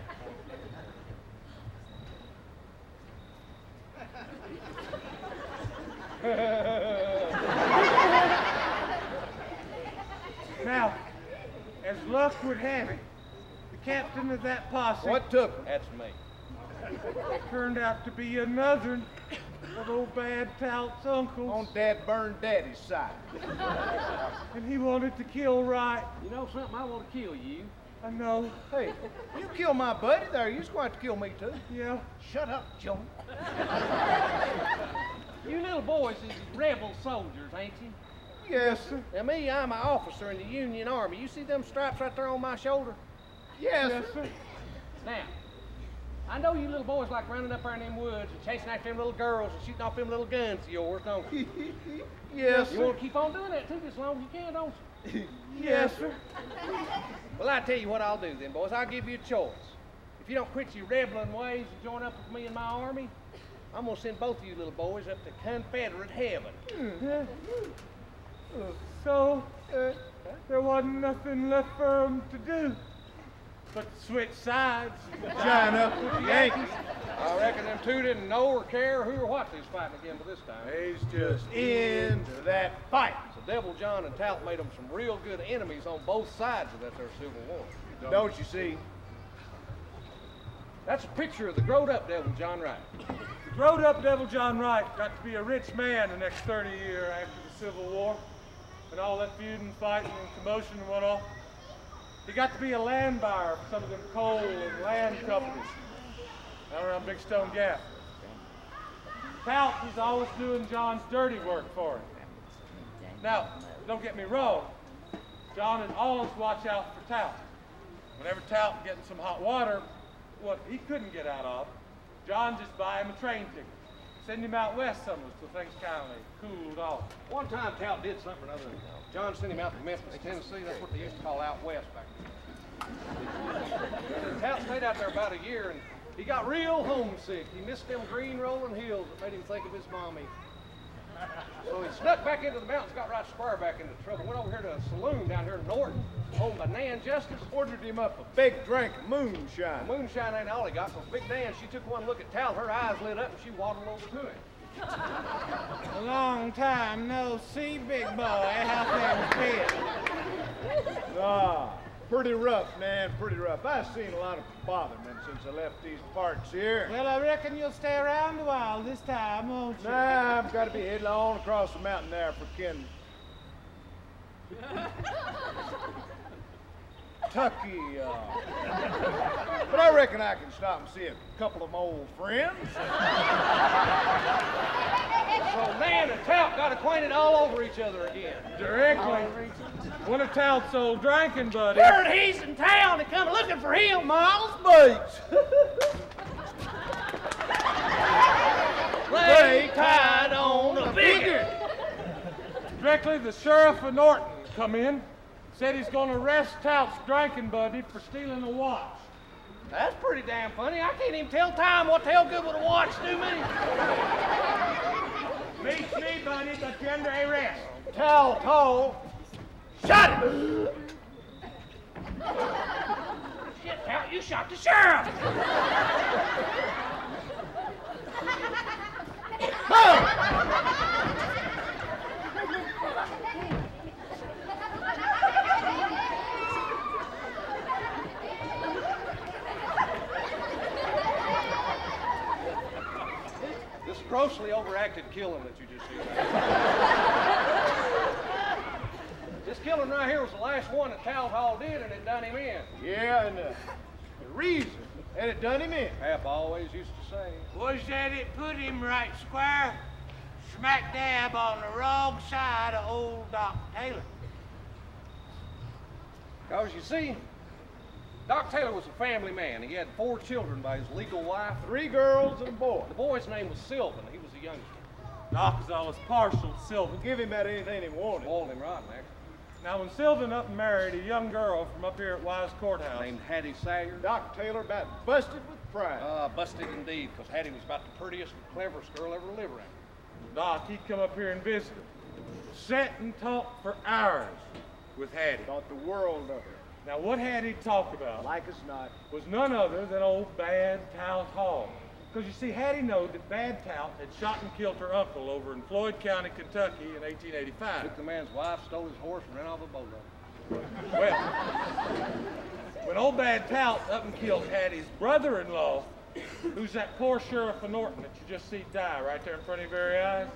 Now, as luck would have it, the captain of that posse What took him? That's me. turned out to be another of old bad Tout's uncles. On Dad Burned Daddy's side. And he wanted to kill right. You know something? I want to kill you. I know. Hey, you kill my buddy there, you're going to have to kill me too. Yeah. Shut up, John. You little boys is rebel soldiers, ain't you? Yes, sir. Now me, I'm an officer in the Union Army. You see them stripes right there on my shoulder? Yes, sir. Now, I know you little boys like running up there in them woods and chasing after them little girls and shooting off them little guns of yours, don't you? Yes, You sir. want to keep on doing that too as long as you can, don't you? Yes, sir. Well, I tell you what I'll do then, boys. I'll give you a choice. If you don't quit your rebelling ways and join up with me in my army, I'm going to send both of you little boys up to Confederate heaven. So, there wasn't nothing left for him to do but to switch sides. Join up with the Yankees. I reckon them two didn't know or care who or what they was fighting again by this time. He's just into that fight. So Devil John and Tout made them some real good enemies on both sides of that there Civil War. Don't you see? That's a picture of the growed-up Devil John Wright. The growed-up Devil John Wright got to be a rich man the next 30 years after the Civil War, and all that feuding, fighting, and commotion went off. He got to be a land buyer for some of them coal and land companies down around Big Stone Gap. Tout was always doing John's dirty work for him. Now, don't get me wrong, John would always watch out for Tout. Whenever Tout was getting some hot water, what he couldn't get out of, John just buy him a train ticket. Send him out west somewhere till things kind of cooled off. One time Tout did something or other. John sent him out to Memphis, Tennessee. That's what they used to call out west back then. Tout stayed out there about a year, and he got real homesick. He missed them green rolling hills that made him think of his mommy. So he snuck back into the mountains, got right square back into trouble. Went over here to a saloon down here in Norton, owned by Nan Justice. Ordered him up a big drink of moonshine. Moonshine ain't all he got, because Big Dan, she took one look at Tout, her eyes lit up, and she waddled over to him. A long time no see, big boy. How things been? Ah, pretty rough, man, pretty rough. I've seen a lot of botherment since I left these parts here. Well, I reckon you'll stay around a while this time, won't you? Nah, I've got to be heading on across the mountain there for Kentucky. But I reckon I can stop and see a couple of my old friends. So Nan and Tout got acquainted all over each other again. Directly. One of Tout's old drinking buddies. Heard he's in town and come looking for him, Miles. Bates. They tied on a figure. Directly, the sheriff of Norton come in, said he's going to arrest Tout's drinking buddy for stealing a watch. That's pretty damn funny. I can't even tell time. What the hell good would a watch do me? Meet me, buddy, but you're under arrest. Tall. Shot him! Shit, Tout, you shot the sheriff! grossly overacted killing that you just did. This killing right here was the last one that Taltall did, and it done him in. Yeah, and the reason, and it done him in. Pap always used to say. Was that it put him right square, smack dab on the wrong side of old Doc Taylor. Because you see, Doc Taylor was a family man. He had 4 children by his legal wife. 3 girls and a boy. The boy's name was Sylvan. He was the youngest. Doc was always partial to Sylvan. Give him about anything he wanted. Spoiled him rotten, actually. Now, when Sylvan up and married a young girl from up here at Wise Courthouse, Named Hattie Sayre. Doc Taylor about busted with pride. Busted indeed, because Hattie was about the prettiest and cleverest girl ever lived around. Doc, he'd come up here and visit her. Sat and talked for hours with Hattie. Thought the world of her. Now, what Hattie talked about Like as not. was none other than old Bad Taltall. Because you see, Hattie knowed that Bad Tout had shot and killed her uncle over in Floyd County, Kentucky in 1885. Took the man's wife, stole his horse, and ran off a boat of him. Well, when old Bad Tout up and killed Hattie's brother-in-law, who's that poor sheriff of Norton that you just see die right there in front of your very eyes,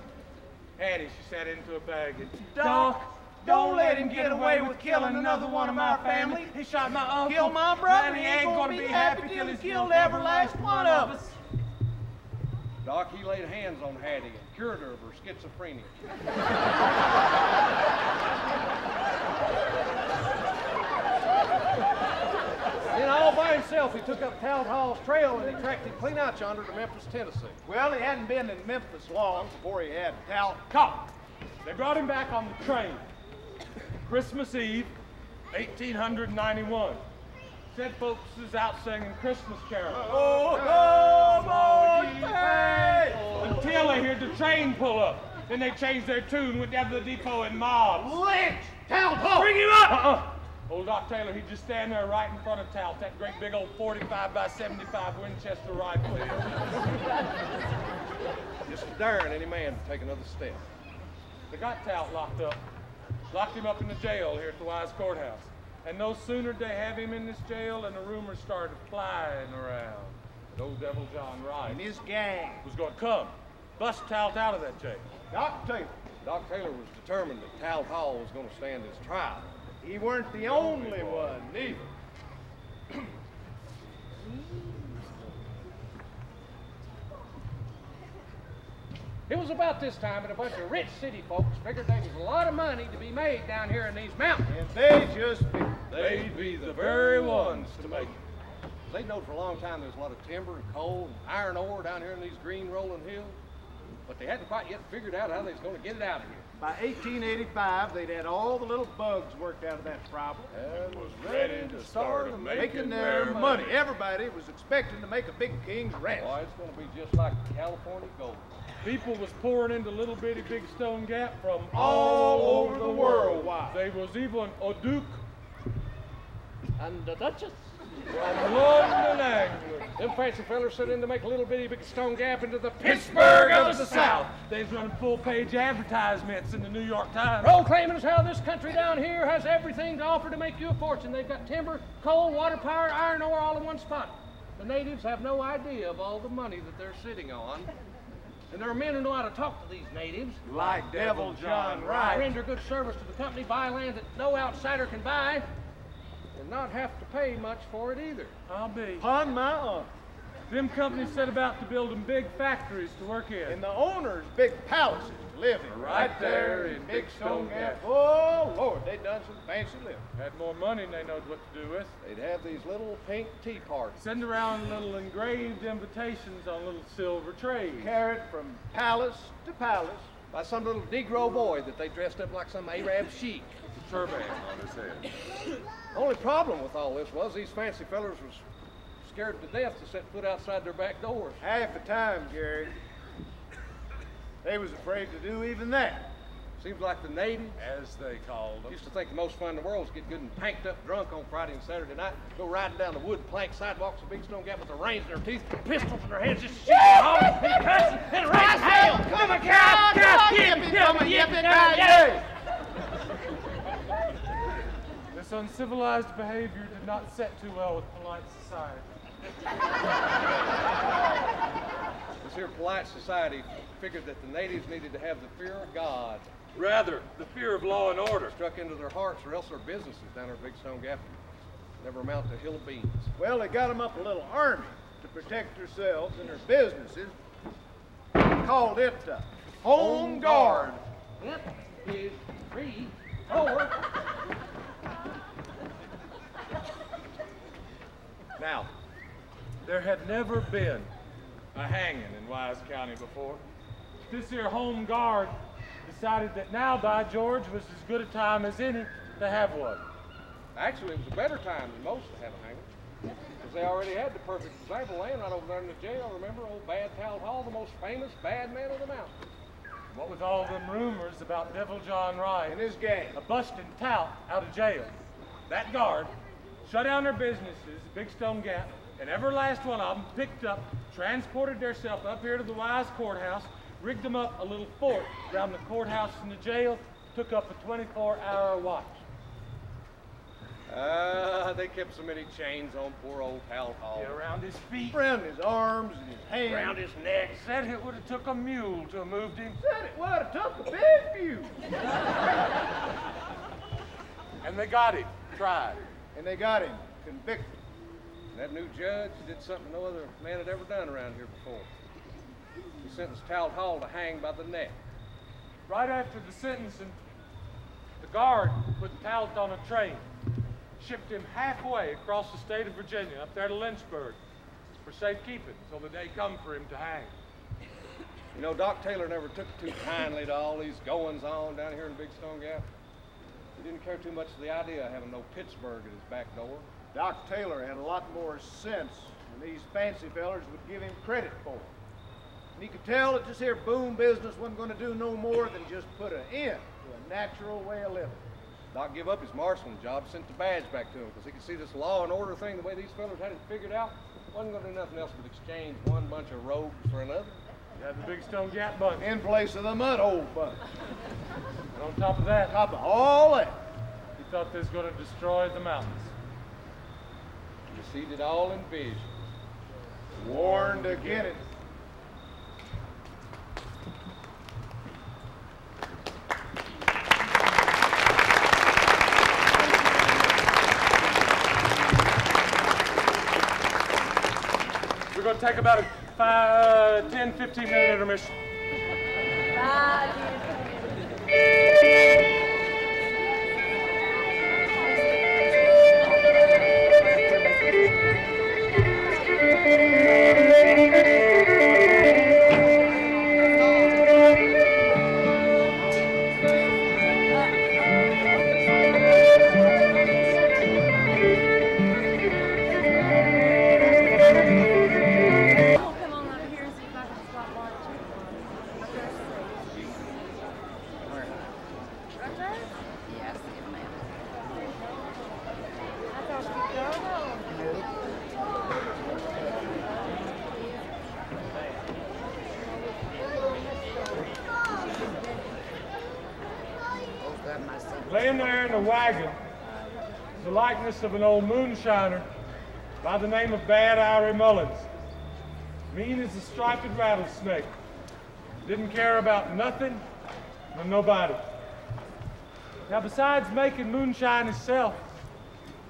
Hattie, she sat into a bag and, Doc, don't let him get away with killing another one of my family. He shot my uncle. Kill my brother, and he ain't gonna be happy till he's killed every last one of us. Doc, he laid hands on Hattie and cured her of her schizophrenia. Then all by himself, he took up Taltall's trail and he tracked him clean out yonder to Memphis, Tennessee. Well, he hadn't been in Memphis long before he had Tal caught. They brought him back on the train. Christmas Eve, 1891. Said folks is out singing Christmas carols. Oh, Until they heard the train pull up. Then they changed their tune, went down to the depot and mobbed. Lynch! Taltall! Bring him up! Old Doc Taylor, he'd just stand there right in front of Tout, that great big old 45 by 75 Winchester rifle. Just daring any man to take another step. They got Tout locked up. Locked him up in the jail here at the Wise Courthouse. And no sooner did they have him in this jail than the rumors started flying around that old Devil John Wright And his gang. was going to come, bust Tout out of that jail. Doc Taylor. Doc Taylor was determined that Taltall was going to stand his trial. He weren't the only one, neither. It was about this time that a bunch of rich city folks figured there was a lot of money to be made down here in these mountains. And they just figured. They'd be the very ones to make it. They knowed for a long time there was a lot of timber and coal and iron ore down here in these green rolling hills, but they hadn't quite yet figured out how they was going to get it out of here. By 1885, they'd had all the little bugs worked out of that problem. And was ready to start Making their money. Everybody was expecting to make a big king's ranch. Boy, it's going to be just like California gold. People was pouring into Little Bitty Big Stone Gap from All over the world. Why? There was even a Duke And the Duchess. from London, England. Them fancy fellers set in to make Little Bitty Big Stone Gap into the Pittsburgh of the South. They's running full-page advertisements in the New York Times. Proclaiming as how this country down here has everything to offer to make you a fortune. They've got timber, coal, water power, iron ore all in one spot. The natives have no idea of all the money that they're sitting on. And there are men who know how to talk to these natives. Like Devil John Wright. Render good service to the company, buy land that no outsider can buy, and not have to pay much for it either. I'll be. Upon my honor. Them companies set about to build them big factories to work in. And the owners' big palaces to live in. Right there in Big Stone Gap. Oh, Lord, they done some fancy living. Had more money than they knowed what to do with. They'd have these little pink tea parties. Send around little engraved invitations on little silver trays. Carried from palace to palace. By some little Negro boy that they dressed up like some Arab sheik. With a turban on his head. Only problem with all this was these fancy fellers was scared to death to set foot outside their back doors. Half the time, Gary, they was afraid to do even that. Seems like the natives As they called them. used to think the most fun in the world was get good and panked up drunk on Friday and Saturday night, go riding down the wood plank sidewalks of Big Stone Gap with the reins in their teeth, pistols in their hands, just shooting and hollering and cussing and raising hell. Come a cow, come a yippee-ki-yay! This uncivilized behavior did not set too well with polite society. This here polite society figured that the natives needed to have the fear of God Rather, the fear of law and order. struck into their hearts, or else their businesses down there at Big Stone Gap never amount to a hill of beans. Well, they got them up a little army to protect themselves and their businesses. Called it the Home Guard. It is 3, 4. Now, there had never been a hanging in Wise County before. This here Home Guard decided that now, by George, was as good a time as any to have one. Actually, it was a better time than most to have a hanging, because they already had the perfect example laying right over there in the jail. Remember old Bad Tal Hall, the most famous bad man of the mountain? What with all them rumors about Devil John Wright And his gang. a busting tout out of jail, that guard shut down their businesses at Big Stone Gap, and every last one of them picked up, transported themselves up here to the Wise Courthouse, rigged them up a little fort around the courthouse and the jail, took up a 24-hour watch. They kept so many chains on poor old Tal Hall. Yeah, around his feet, Around his arms and his hands. around his neck. Said it would have took a mule to have moved him. Said it would have took a big few. And they got him, tried. And they got him convicted. And that new judge did something no other man had ever done around here before. He sentenced Tal Hall to hang by the neck. Right after the sentencing, the guard put Tout on a train, shipped him halfway across the state of Virginia, up there to Lynchburg, for safekeeping till the day come for him to hang. You know, Doc Taylor never took too kindly to all these goings-on down here in Big Stone Gap. He didn't care too much for the idea of having no Pittsburgh at his back door. Doc Taylor had a lot more sense than these fancy fellers would give him credit for. And he could tell that this here boom business wasn't going to do no more than just put an end to a natural way of living. Doc gave up his marshalling job, sent the badge back to him, because he could see this law and order thing, the way these fellas had it figured out, wasn't going to do nothing else but exchange one bunch of rogues for another. You had the Big Stone Gap bunch. In place of the mud hole bunch. And on top of that, Top of all that, he thought they was going to destroy the mountains. You see it all in vision. warned against it. We're going to take about a 10, 15-minute intermission. Laying there in the wagon is the likeness of an old moonshiner by the name of Bad Iry Mullins. Mean as a striped rattlesnake. Didn't care about nothing or nobody. Now, besides making moonshine himself,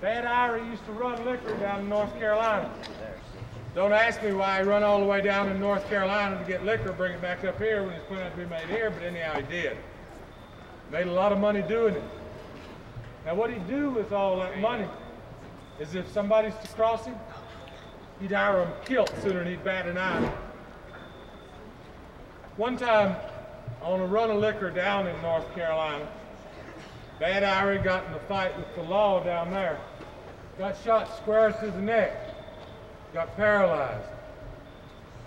Bad Iry used to run liquor down in North Carolina. Don't ask me why he run all the way down in North Carolina to get liquor, bring it back up here when it's put out to be made here, but anyhow he did. Made a lot of money doing it. Now what he'd do with all that money is if somebody's to cross him, he'd hire them kilt sooner than he'd bat an eye. One time, on a run of liquor down in North Carolina, Bad Iry got in a fight with the law down there. Got shot square through the neck. Got paralyzed.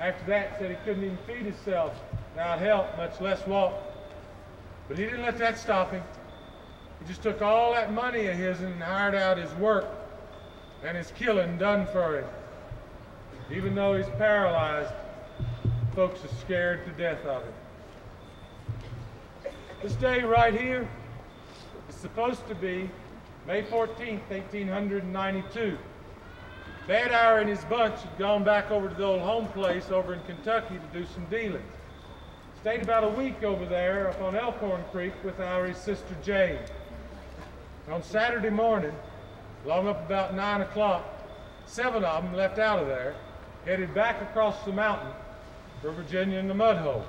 After that, said he couldn't even feed himself without help, much less walk. But he didn't let that stop him. He just took all that money of his and hired out his work and his killing done for him. Even though he's paralyzed, folks are scared to death of him. This day right here is supposed to be May 14th, 1892. Bad Irie and his bunch had gone back over to the old home place over in Kentucky to do some dealings. Stayed about a week over there up on Elkhorn Creek with Irie's sister Jane. On Saturday morning, along up about 9 o'clock, 7 of them left out of there, headed back across the mountain for Virginia in the mud hole.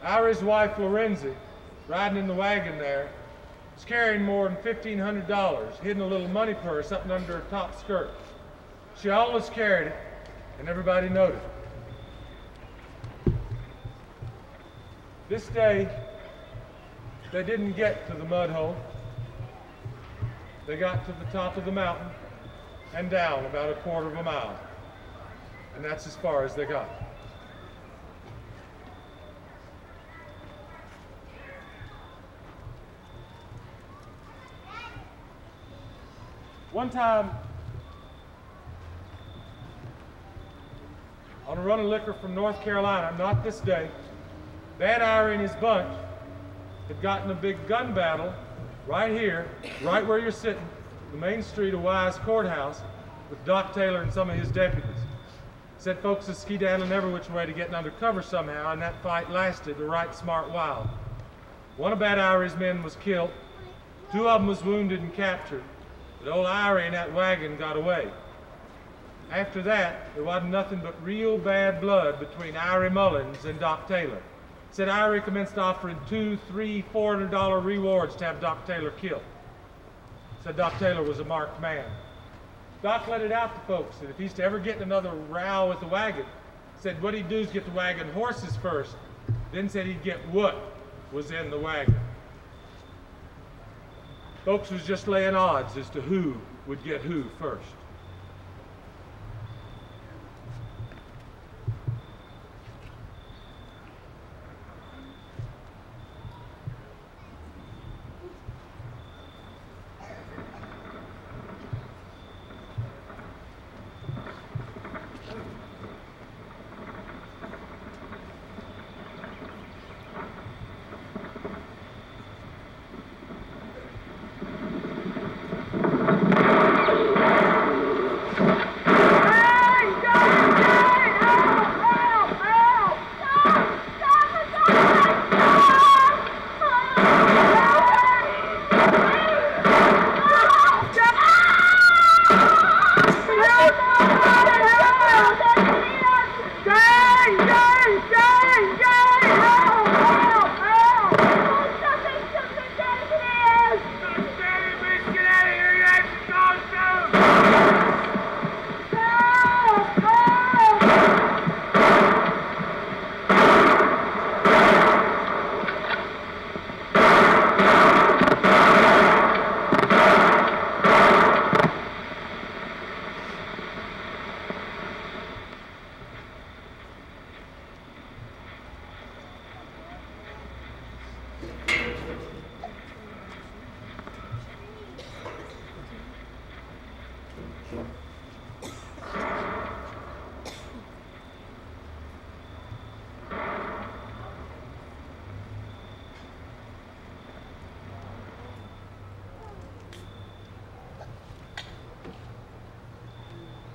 Irie's wife, Lorenzi, riding in the wagon there, was carrying more than $1,500, hidden a little money purse up under her top skirt. She always carried it, and everybody noted. This day, they didn't get to the mud hole. They got to the top of the mountain and down about a quarter of a mile. And that's as far as they got. One time, on a run of liquor from North Carolina, not this day, Bad Irie and his bunch had gotten a big gun battle right here, right where you're sitting, the main street of Wise Courthouse, with Doc Taylor and some of his deputies. Said folks was skedaddling every which way to get under cover somehow, and that fight lasted a right smart while. One of Bad Irie's men was killed, 2 of them was wounded and captured, but old Irie and that wagon got away. After that, there wasn't nothing but real bad blood between Irie Mullins and Doc Taylor. Said Irie commenced offering $200, $300, $400 rewards to have Doc Taylor killed. Said Doc Taylor was a marked man. Doc let it out to folks that if he's to ever get in another row with the wagon, said what he'd do is get the wagon horses first, then said he'd get what was in the wagon. Folks was just laying odds as to who would get who first.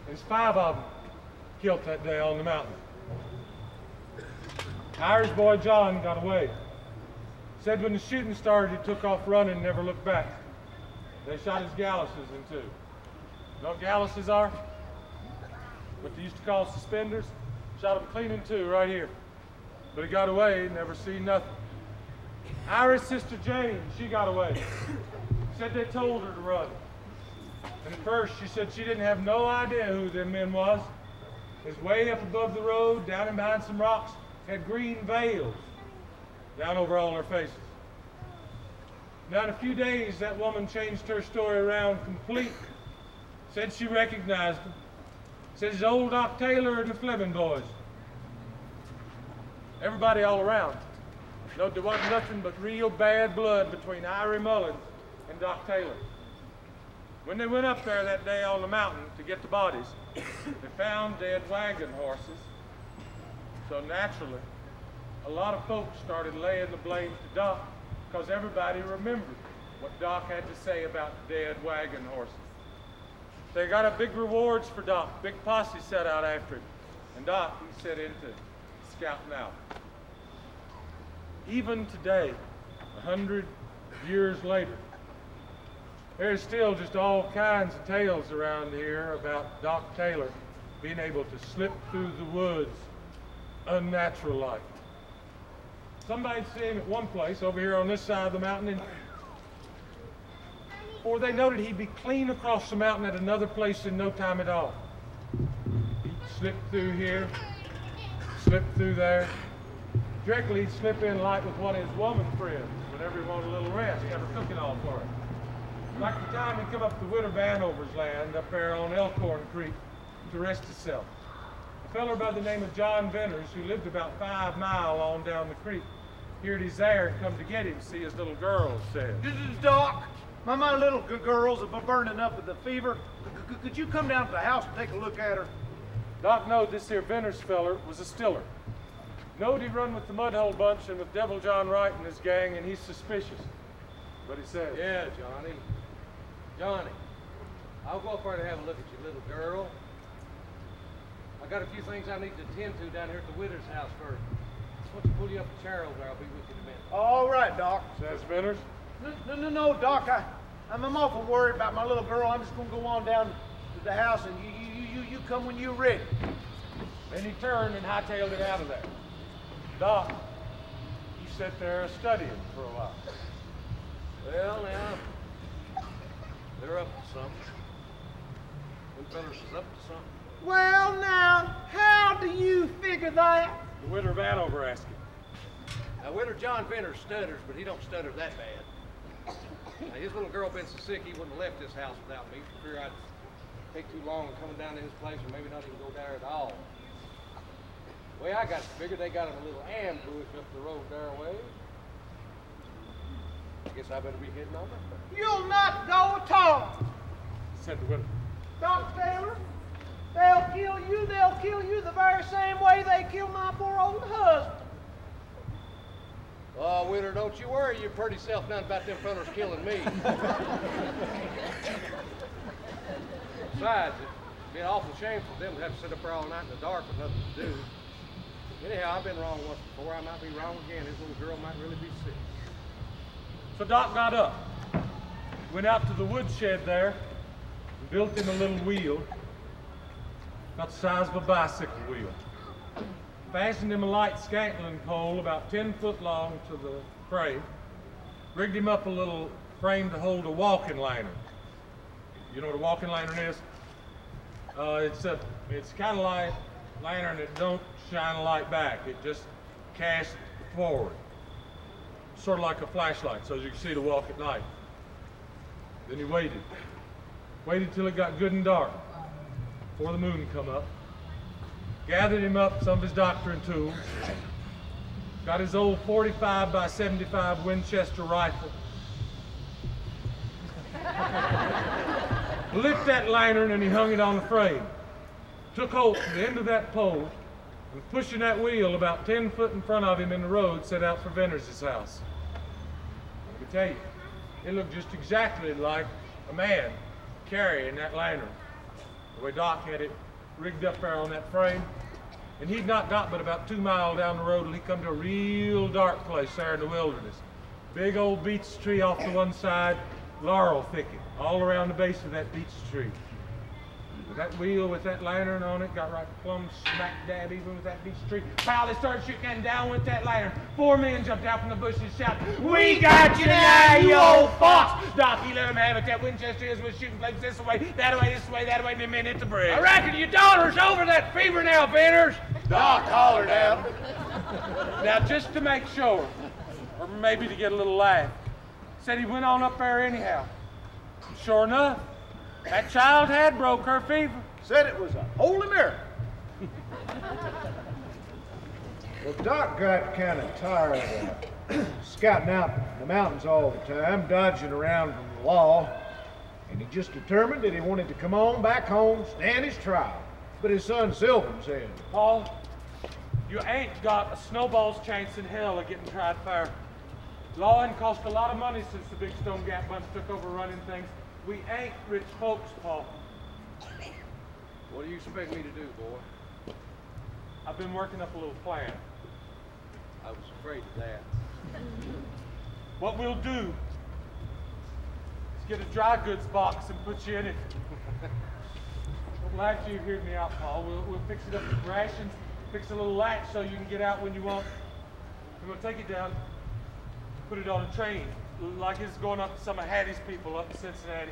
There's 5 of them killed that day on the mountain. Irie's boy John got away. Said when the shooting started, he took off running and never looked back. They shot his galluses in 2. You know what galluses are? What they used to call suspenders. Shot him clean in 2 right here. But he got away, never seen nothing. Irie's sister Jane, she got away. Said they told her to run. And at first she said she didn't have no idea who them men was. It was way up above the road, down and behind some rocks, had green veils down over all their faces. Now in a few days that woman changed her story around completely. Said she recognized him. Said it's old Doc Taylor and the Fleming boys. Everybody all around. No, there wasn't nothing but real bad blood between Irie Mullins and Doc Taylor. When they went up there that day on the mountain to get the bodies, they found dead wagon horses. So naturally, a lot of folks started laying the blame to Doc because everybody remembered what Doc had to say about dead wagon horses. They got a big rewards for Doc. Big posse set out after him. And Doc, he set into scouting out. Even today, 100 years later, there's still just all kinds of tales around here about Doc Taylor being able to slip through the woods unnatural-like. Somebody'd see him at one place over here on this side of the mountain, and before they noted, he'd be clean across the mountain at another place in no time at all. He'd slip through here, slip through there. Directly, he'd slip in light with one of his woman friends whenever he wanted a little rest, have her cooking all for him. Like the time he come up to Witter Vanover's land up there on Elkhorn Creek to rest himself. A feller by the name of John Venters, who lived about 5 miles on down the creek, heard he's there and come to get him, see his little girl, said. Doc, my little girls are burning up with the fever. Could you come down to the house and take a look at her? Doc knowed this here Venters feller was a stiller. Knowed he run with the Mudhole bunch and with Devil John Wright and his gang, and he's suspicious. But he said, Yeah, Johnny, I'll go up there to have a look at your little girl. I got a few things I need to attend to down here at the Withers house first. Why don't you pull you up a chair over there? I'll be with you in a minute. All right, Doc. says Venters. No, Doc. I'm awful worried about my little girl. I'm just gonna go on down to the house, and you come when you're ready. Then he turned and hightailed it out of there. Doc, he sat there studying for a while. Well, now, they're up to something. Them fellas is up to something. Well, now, how do you figure that? The Witter Vanover asked him. Now, Witter John Venters stutters, but he don't stutter that bad. Now, his little girl been so sick he wouldn't have left this house without me. For fear I'd take too long coming down to his place, or maybe not even go there at all. The way I got to figure, they got him a little ambush up the road there a ways. I guess I better be heading on that. You'll not go at all. Said the Witter. Doc Taylor, they'll kill you. They'll kill you the very same way they killed my poor old husband. Oh, Witter, don't you worry. You're pretty self-done about them fellas killing me. Besides, it'd be an awful shame for them to have to sit up there all night in the dark with nothing to do. Anyhow, I've been wrong once before. I might be wrong again. This little girl might really be sick. So Doc got up, went out to the woodshed there, and built him a little wheel, about the size of a bicycle wheel. Fastened him a light scantling pole about 10 foot long to the frame. Rigged him up a little frame to hold a walking lantern. You know what a walking lantern is? It's kind of like a lantern that don't shine a light back. It just casts forward. Sort of like a flashlight, so as you can see to walk at night. Then he waited. Waited till it got good and dark before the moon come up. Gathered him up some of his doctoring tools. Got his old 45 by 75 Winchester rifle. Lit that lantern and he hung it on the frame. Took hold to the end of that pole and pushing that wheel about 10 foot in front of him in the road, set out for Venters' house. Let me tell you, it looked just exactly like a man carrying that lantern. The way Doc had it rigged up there on that frame. And he'd not got but about 2 miles down the road till he come to a real dark place there in the wilderness. Big old beech tree off to one side, laurel thicket all around the base of that beech tree. That wheel with that lantern on it got right plumb smack dab even with that beech tree. Pow, they started shooting and down with that lantern. 4 men jumped out from the bushes shouting, "We got you now, you old fox!" Doc, he let him have it. That Winchester was shooting flames this way, this way, that way, and the men hit the bridge. I reckon your daughter's over that fever now, Venters. Doc hollered out. Now, just to make sure, or maybe to get a little laugh, said he went on up there anyhow. And sure enough, that child had broke her fever. Said it was a holy miracle. Well, Doc got kind of tired of scouting out in the mountains all the time, dodging around from the law, and he just determined that he wanted to come on back home, stand his trial. But his son Sylvan said, Paul, you ain't got a snowball's chance in hell of getting tried fair. Law ain't cost a lot of money since the Big Stone Gap bunch took over running things. We ain't rich folks, Paul. What do you expect me to do, boy? I've been working up a little plan. I was afraid of that. What we'll do is get a dry goods box and put you in it. I'm glad you heard me out, Paul. We'll fix it up with rations, fix a little latch so you can get out when you want. And we'll take it down, put it on a train, like it's going up to some of Hattie's people up in Cincinnati.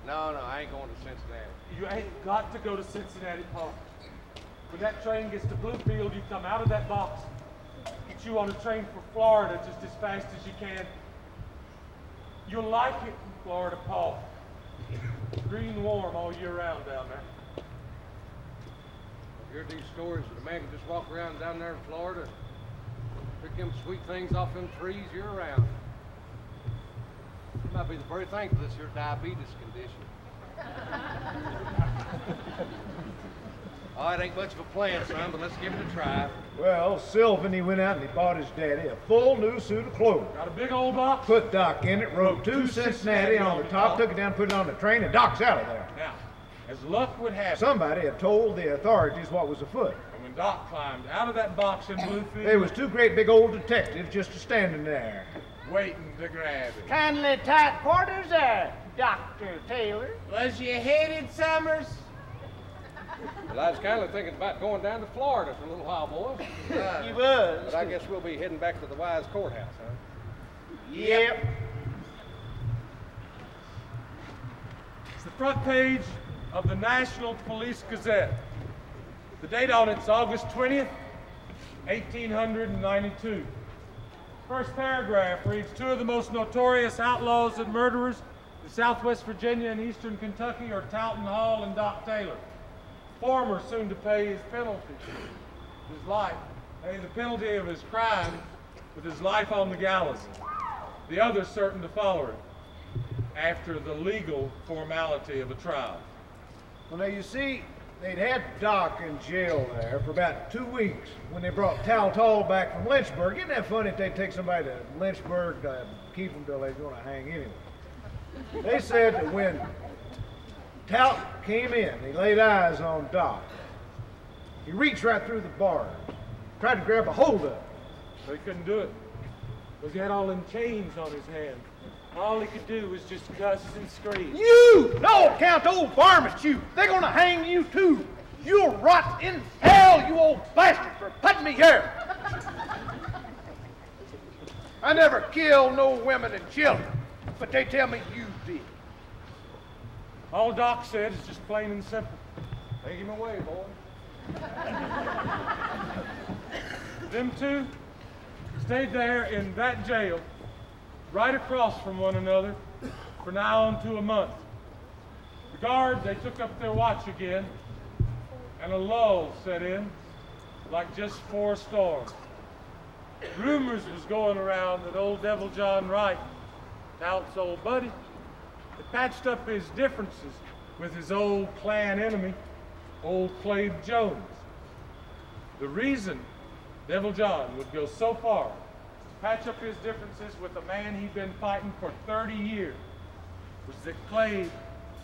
No, I ain't going to Cincinnati. You ain't got to go to Cincinnati, Paul. When that train gets to Bluefield, you come out of that box, get you on a train for Florida just as fast as you can. You'll like it in Florida, Paul. Green warm all year round down there. I've heard these stories that a man can just walk around down there in Florida, pick them sweet things off them trees year round. You might be the very thing for this here diabetes condition. Oh, it ain't much of a plan, son, but let's give it a try. Well, Sylvan, he went out and he bought his daddy a full new suit of clothes. Got a big old box? Put Doc in it, wrote to Cincinnati on the top, took it down, put it on the train, and Doc's out of there. Now, as luck would have it, Somebody had told the authorities what was afoot. and when Doc climbed out of that box in Bluefield, There was two great big old detectives just standing there. waiting to grab him. Kindly tight quarters there, Dr. Taylor. Was you headed, Summers? Well, I was kind of thinking about going down to Florida for a little while, boys. You was. But I guess we'll be heading back to the Wise Courthouse, huh? Yep. It's the front page of the National Police Gazette. The date on it's August 20th, 1892. First paragraph reads, two of the most notorious outlaws and murderers in Southwest Virginia and Eastern Kentucky are Talton Hall and Doc Taylor. Former soon to pay his penalty, his life, the penalty of his crime with his life on the gallows. The other certain to follow it after the legal formality of a trial. Well, now, you see, they'd had Doc in jail there for about 2 weeks when they brought Taltall back from Lynchburg. Isn't that funny if they take somebody to Lynchburg to keep them till they're going to hang anyway? They said that when Tout came in, he laid eyes on Doc. He reached right through the bars, tried to grab a hold of him. But he couldn't do it because he had all them chains on his hands. All he could do was just cuss and scream. You! No, Count, old varmint, you! They're gonna hang you too! You'll rot in hell, you old bastard, for putting me here! I never killed no women and children, but they tell me you did. All Doc said is just plain and simple. Take him away, boy. Them two stayed there in that jail, right across from one another, for now on to a month. The guard, they took up their watch again, and a lull set in, like just before a storm. Rumors was going around that old Devil John Wright, Tout's old buddy, had patched up his differences with his old clan enemy, old Clabe Jones. The reason Devil John would go so far as to patch up his differences with a man he'd been fighting for 30 years was that Clabe,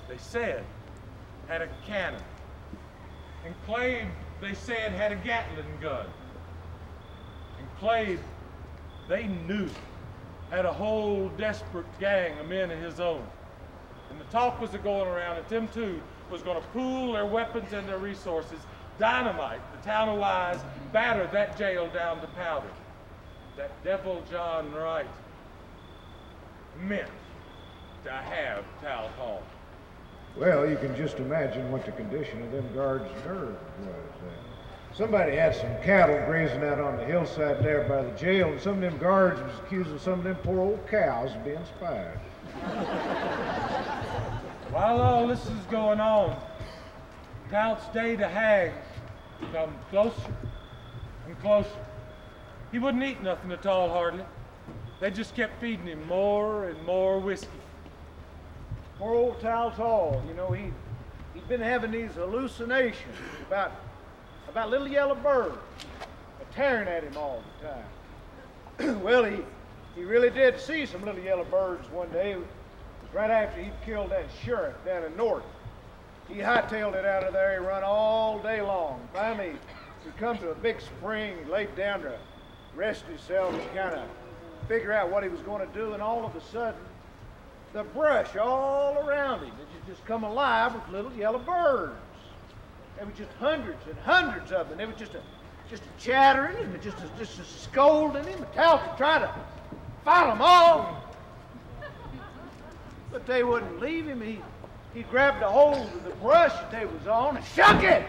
they said, had a cannon. And Clabe, they said, had a Gatling gun. And Clabe, they knew, had a whole desperate gang of men of his own. And the talk was going around that them two was going to pool their weapons and their resources, dynamite the town of Wise, batter that jail down to powder. That Devil John Wright meant to have Tal Hall. Well, you can just imagine what the condition of them guards' nerves was. Somebody had some cattle grazing out on the hillside there by the jail, and some of them guards was accusing some of them poor old cows of being spies. While all this is going on, Tout's day to hang come closer and closer. He wouldn't eat nothing at all, hardly. They just kept feeding him more and more whiskey. Poor old Taltall, you know, he'd been having these hallucinations about little yellow birds tearing at him all the time. Well, he really did see some little yellow birds one day. It was right after he'd killed that sheriff down in Norton. He hightailed it out of there. He run all day long. Finally, he come to a big spring, laid down to rest himself and kind of figure out what he was going to do, and all of a sudden, the brush all around him, it just come alive with little yellow birds. There were just hundreds and hundreds of them. They were just a chattering and just a scolding him. Talcott tried to fight them all, but they wouldn't leave him. He grabbed a hold of the brush that they was on and shook it.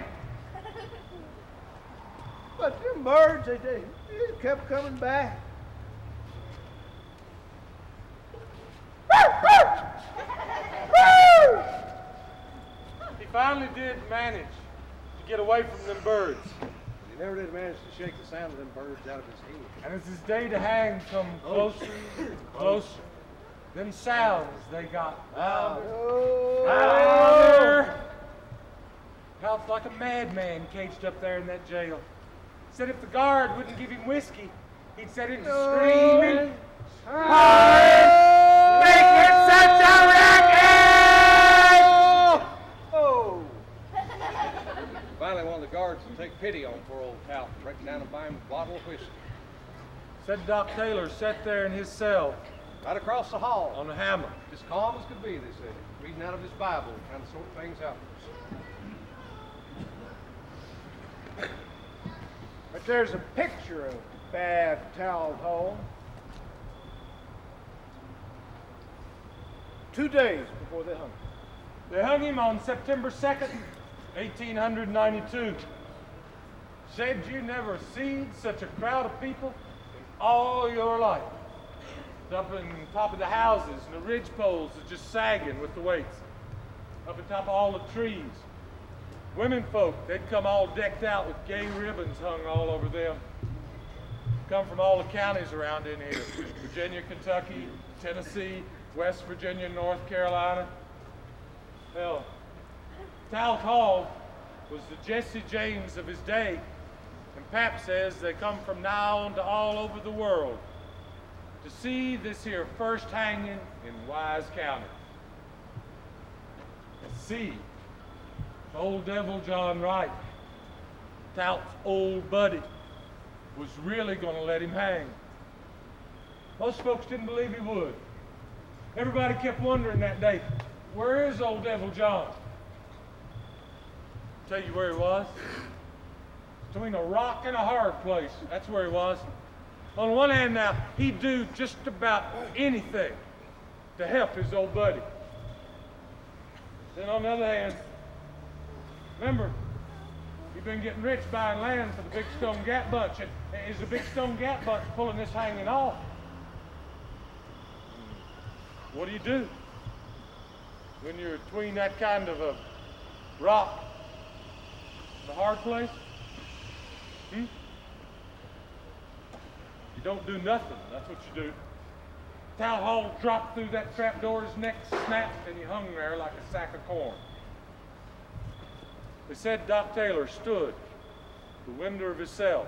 But them birds, they kept coming back. He finally did manage to get away from them birds. He never did manage to shake the sound of them birds out of his head. And as his day to hang come closer and closer, them sounds, they got louder, louder. Felt like a madman caged up there in that jail. Said if the guard wouldn't give him whiskey, he'd set into screaming, making such a racket! Oh! Finally, one of the guards would take pity on poor old Talcott, break down and buy him a bottle of whiskey. Said Doc Taylor sat there in his cell Right across the hall, on a hammock. as calm as could be, they said, reading out of his Bible, trying to sort things out. But there's a picture of Bad Talcott 2 days before they hung him. They hung him on September 2nd, 1892. Said you never seen such a crowd of people in all your life. Up on top of the houses and the ridge poles are just sagging with the weights. Up on top of all the trees. Women folk, they'd come all decked out with gay ribbons hung all over them. Come from all the counties around in here. Virginia, Kentucky, Tennessee, West Virginia, North Carolina. Hell, Talcott Hall was the Jesse James of his day. And Pap says they come from now on to all over the world to see this here first hanging in Wise County. See, old Devil John Wright, Talcott's old buddy, was really going to let him hang. Most folks didn't believe he would. Everybody kept wondering that day, where is old Devil John? I'll tell you where he was. Between a rock and a hard place, that's where he was. On one hand now, he'd do just about anything to help his old buddy. Then on the other hand, remember, you've been getting rich buying land for the Big Stone Gap Bunch. And is the Big Stone Gap Bunch pulling this hanging off? What do you do when you're between that kind of a rock and a hard place? You don't do nothing, that's what you do. Talcott Hall dropped through that trap door, his neck snapped, and he hung there like a sack of corn. They said Doc Taylor stood at the window of his cell,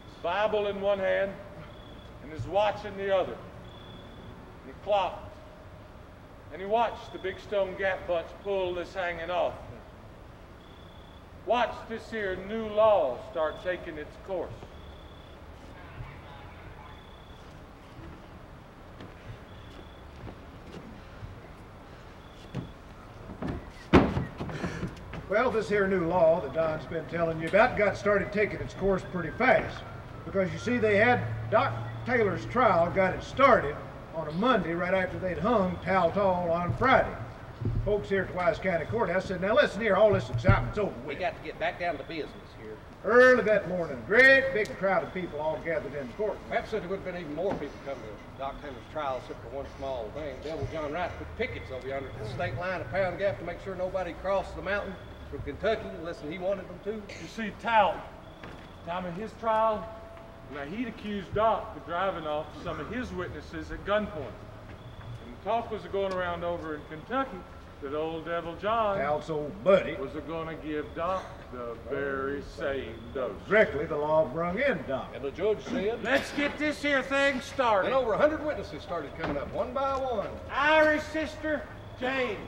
his Bible in one hand and his watch in the other. And he clocked, and he watched the Big Stone Gap Bunch pull this hanging off. Watched this here new law start taking its course. Well, this here new law that Don's been telling you about got started taking its course pretty fast. Because you see, they had Doc Taylor's trial got it started on a Monday right after they'd hung Talcott on Friday. Folks here at the Wise County Courthouse said, now listen here, all this excitement's over with. We got to get back down to business here. Early that morning, a great big crowd of people all gathered in the court. Pap said there would have been even more people coming to Doc Taylor's trial, except for one small thing. Devil John Wright put pickets over yonder at the state line of Pound Gap to make sure nobody crossed the mountain from Kentucky unless he wanted them to. You see, Talcott, time of his trial, now he'd accused Doc of driving off some of his witnesses at gunpoint. And talk was going around over in Kentucky that old Devil John Tal's old buddy was going to give Doc the very same dose. directly the law brung in Doc. And the judge said, Let's get this here thing started. and over 100 witnesses started coming up, one by one. Irish sister Jane.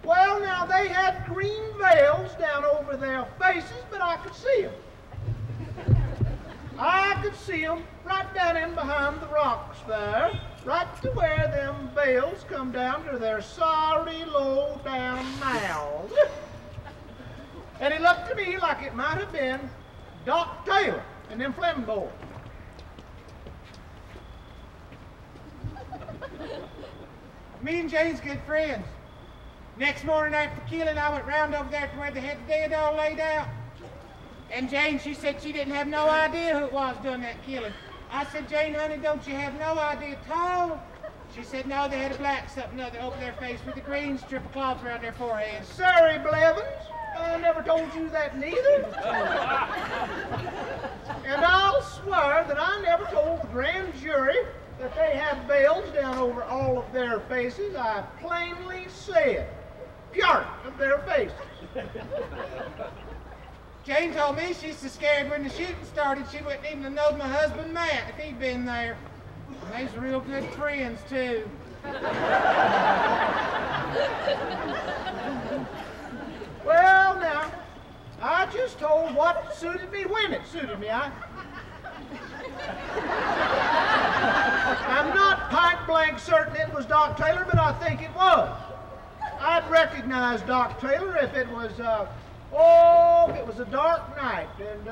Well, now, they had green veils down over their faces, but I could see them. I could see them right down in behind the rocks there, right to where them veils come down to their sorry, low-down mouths. And it looked to me like it might have been Doc Taylor and them Fleming boys. Me and Jane's good friends. Next morning after killing, I went round over there to where they had the dead all laid out. And Jane, she said she didn't have no idea who it was doing that killing. I said, Jane, honey, don't you have no idea at all? She said, no, they had a black something other over their face with a green strip of cloth around their forehead. Sorry, Blevins, I never told you that neither. And I'll swear that I never told the grand jury that they had veils down over all of their faces. I plainly said, part of their faces. Jane told me she's so scared when the shooting started she wouldn't even have known my husband Matt if he'd been there. And they's real good friends too. Well, now, I just told what suited me when it suited me. I'm not point blank certain it was Doc Taylor, but I think it was. I'd recognize Doc Taylor if it was, if it was a dark night, and,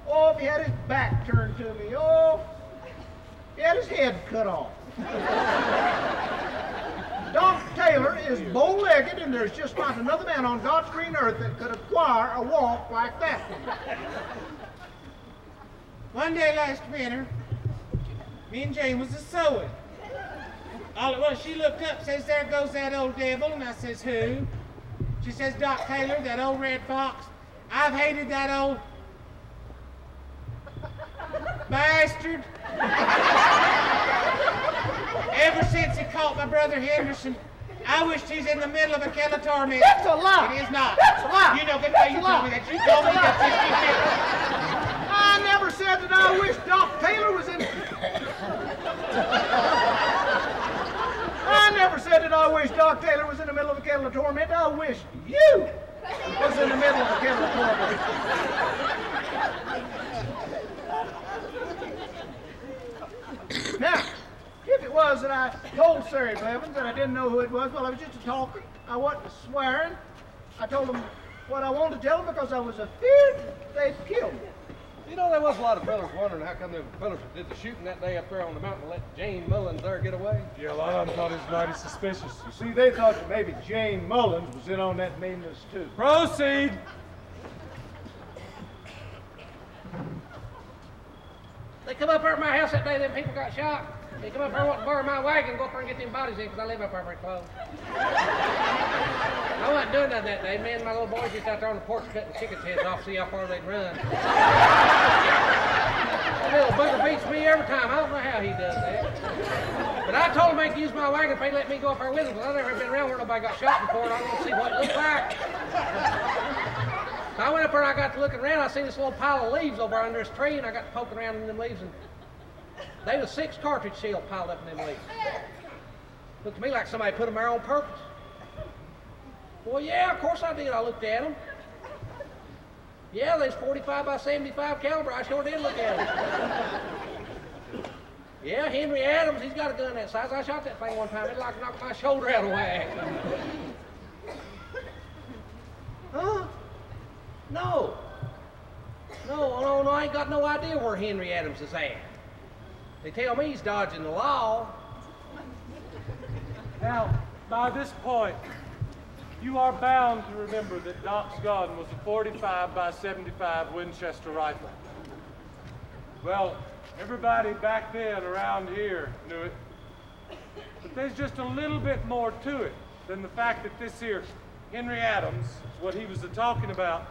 if he had his back turned to me, he had his head cut off. Doc Taylor is bow-legged, and there's just not another man on God's green earth that could acquire a walk like that one. One day last winter, me and Jane was a-sewing. All at once she looked up, says, there goes that old devil, and I says, who? She says, Doc Taylor, that old red fox. I've hated that old bastard ever since he caught my brother Henderson. I wish he's in the middle of a kettle of torment. That's a lie. It is not. That's a lie. You know, good way you told me that. You told me that. I never said that I wish Doc Taylor was in... I never said that I wish Doc Taylor was in the middle of a kettle of torment. I wish you was in the middle of a kettle of torment. Now, if it was that I told Sari Blevins that I didn't know who it was, well, I was just a-talking. I wasn't swearing. I told them what I wanted to tell them because I was afeard they'd kill me. You know, there was a lot of fellas wondering how come them fellas did the shooting that day up there on the mountain and let Jane Mullins there get away. Yeah, a lot of them thought it was mighty suspicious. You see, they thought that maybe Jane Mullins was in on that meanness, too. Proceed! They come up here at my house that day, them people got shot. They come up here wanting to borrow my wagon, go up there and get them bodies in, because I live up there pretty close. I wasn't doing that day. Me and my little boys just out there on the porch cutting chickens' heads off, see how far they'd run. That little bugger beats me every time. I don't know how he does that. But I told him they could use my wagon if they let me go up there with him, because I've never been around where nobody got shot before, and I want to see what it looks like. So I went up there and I got to looking around. I seen this little pile of leaves over under this tree, and I got to poking around in them leaves, and there was 6 cartridge shells piled up in them leaves. Looked to me like somebody put them there on purpose. Well, yeah, of course I did. I looked at them. Yeah, there's 45 by 75 caliber. I sure did look at them. Yeah, Henry Adams, he's got a gun that size. I shot that thing one time. It like knocked my shoulder out of whack. Huh? No, I ain't got no idea where Henry Adams is at. They tell me he's dodging the law. Now, by this point, you are bound to remember that Doc's gun was a 45 by 75 Winchester rifle. Well, everybody back then around here knew it. But there's just a little bit more to it than the fact that this here Henry Adams, what he was talking about,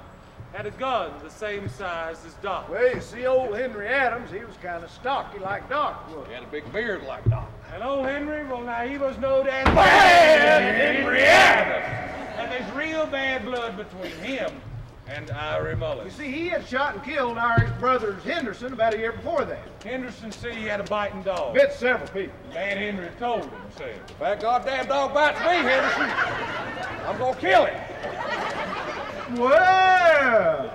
had a gun the same size as Doc. Well, you see, old Henry Adams, he was kind of stocky like Doc was. He had a big beard like Doc. And old Henry, well, now he was known as Bad Henry Adams. And there's real bad blood between him and Irie You Mullins. see, he had shot and killed Irish brothers Henderson about a year before that. Henderson said he had a biting dog. Bit several people. Bad Henry told him, said. If that goddamn dog bites me, Henderson, I'm gonna kill him. Well,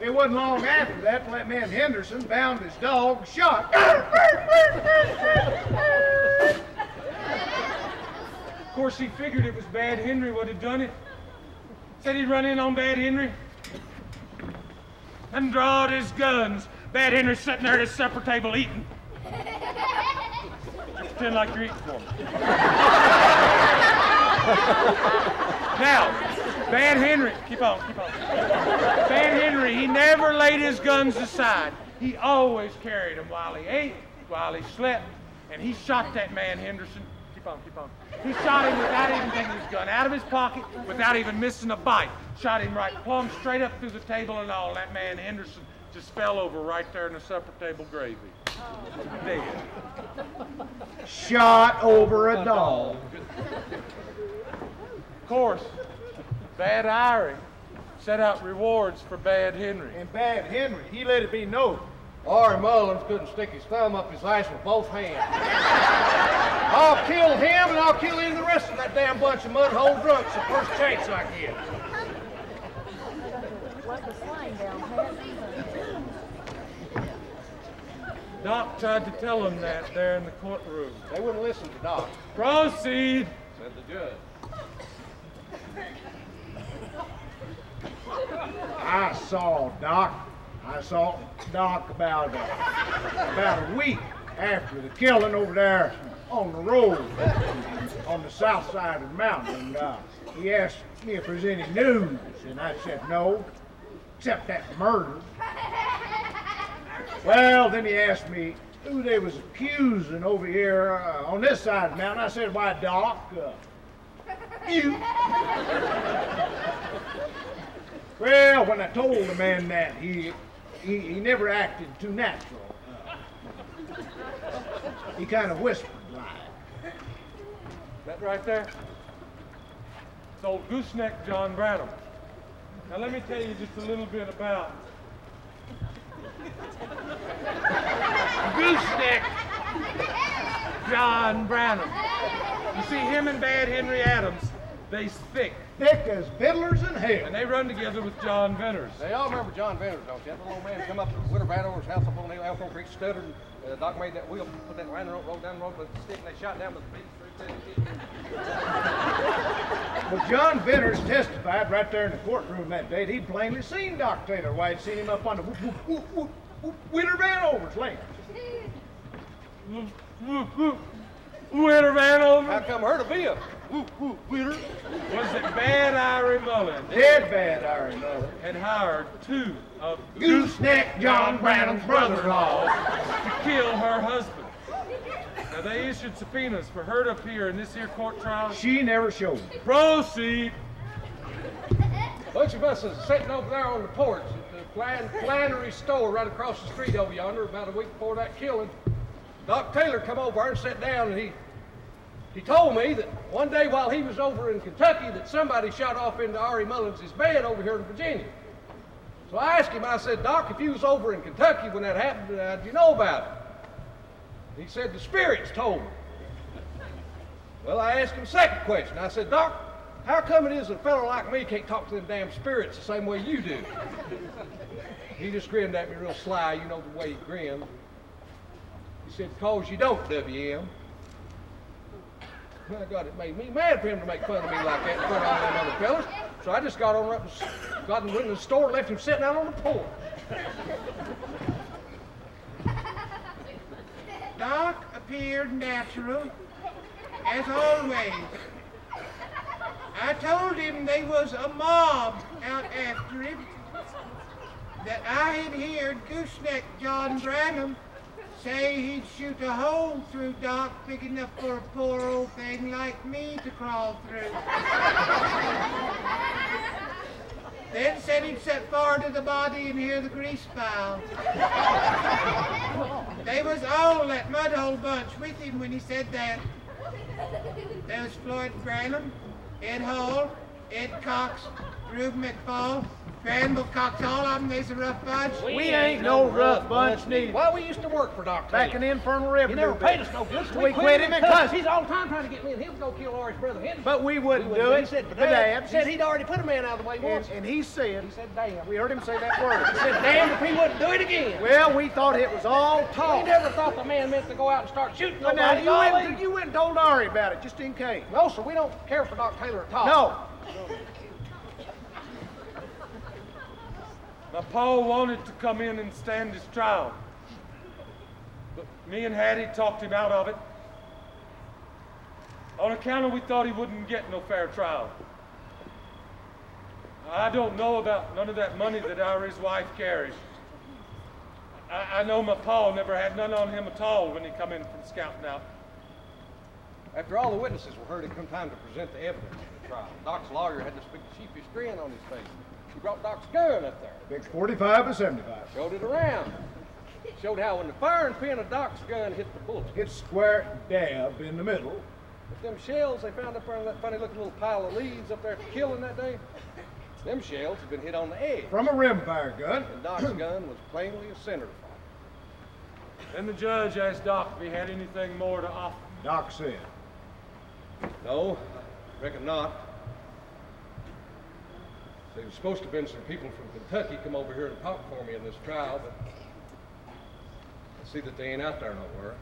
it wasn't long after that man Henderson found his dog shot. Of course, he figured it was Bad Henry what had done it. Said he'd run in on Bad Henry and drawed his guns. Bad Henry's sitting there at his supper table eating. Pretend like you're eating for me. Now, Bad Henry, keep on. Bad Henry, he never laid his guns aside. He always carried them while he ate, while he slept, and he shot that man Henderson. Keep on. He shot him without even taking his gun out of his pocket, without even missing a bite. Shot him right plumb straight up through the table and all. That man Henderson just fell over right there in the supper table gravy. Dead. Shot over a dog. Of course, Bad Irie set out rewards for Bad Henry. And Bad Henry, he let it be known. Irie Mullins couldn't stick his thumb up his ass with both hands. I'll kill him and I'll kill in the rest of that damn bunch of mudhole drunks the first chance I get. Doc tried to tell him that there in the courtroom. They wouldn't listen to Doc. Proceed, Said the judge. I saw Doc about a week after the killing over there on the road on the south side of the mountain. And he asked me if there's any news, and I said no, except that murder. Well, then he asked me who they was accusing over here on this side of the mountain. I said, why, Doc, you. Well, when I told the man that, he never acted too natural. He kind of whispered like. that right there? It's old gooseneck John Branham. Now let me tell you just a little bit about Gooseneck John Branham. You see, him and Bad Henry Adams, they's thick. Thick as fiddlers in hell. And they run together with John Venters. They all remember John Venters, don't you? That little old man come up to Witter Vanover's house up on the Elkhorn Creek, stuttered, and Doc made that wheel, put that line road down the road with a stick, and they shot down with the beat. Well, John Venters testified right there in the courtroom that day that he'd plainly seen Doc Taylor. Why, he'd seen him up on the Witter Vanover's land. Witter Vanover? How come her to be a Witter? Was it Bad Irie Mullins? Dead bad, Irie Mullins. Had hired two of Gooseneck John Branham's brother-in-law. to kill her husband. Now they issued subpoenas for her to appear in this here court trial. She never showed. Proceed. A bunch of us is sitting over there on the porch at the Flannery store right across the street over yonder about a week before that killing. Doc Taylor come over and sat down, and he told me that one day while he was over in Kentucky that somebody shot off into Irie Mullins' bed over here in Virginia. So I asked him, I said, Doc, if you was over in Kentucky when that happened, how'd you know about it? He said, the spirits told me. Well, I asked him a second question. I said, Doc, how come it is that a fellow like me can't talk to them damn spirits the same way you do? He just grinned at me real sly, you know the way he grinned. He said, because you don't, W.M. My God, it made me mad for him to make fun of me like that in front of all them other fellas. So I just got on up and got in the store and left him sitting out on the porch. Doc appeared natural, as always. I told him they was a mob out after him, that I had heard Gooseneck John Branham say he'd shoot a hole through Doc big enough for a poor old thing like me to crawl through. Then said he'd set fire to the body and hear the grease pile. They was all that mudhole bunch with him when he said that. There was Floyd Branham, Ed Hall, Ed Cox, Rube McFall, Granville Cox, all of them, they's a rough bunch. We ain't no rough bunch neither. Why, we used to work for Doc Back Taylor. in the infernal revenue. He never paid business. us no good, So we quit him and cussed. He's all the time trying to get me and him to go kill Laurie's brother Henry. But we wouldn't do it. He said, for but Dad Dad. said he'd already put a man out of the way once. And he said, damn. we heard him say that word. He said, damn if he wouldn't do it again. Well, we thought it was all We talk. never thought the man meant to go out and start shooting But nobody. now, you went and told Ari about it, just in case. No, sir, we don't care for Doc Taylor at all. No. Now, Paul wanted to come in and stand his trial, but me and Hattie talked him out of it on account of we thought he wouldn't get no fair trial. I don't know about none of that money that Ari's wife carries. I know my Paul never had none on him at all when he come in from scouting out. After all the witnesses were heard, it come time to present the evidence in the trial. Doc's lawyer had this big sheepish grin on his face. He brought Doc's gun up there. Big 45 to 75. Showed it around. Showed how when the firing pin of Doc's gun hit the bullet, Hit square dab in the middle. but them shells they found up there in that funny looking little pile of leaves up there at the killing that day, them shells had been hit on the edge. From a rimfire gun. And Doc's gun was plainly a center fire. Then the judge asked Doc if he had anything more to offer. Doc said. No, reckon not. There was supposed to have been some people from Kentucky come over here and talk for me in this trial, but I see that they ain't out there nowhere.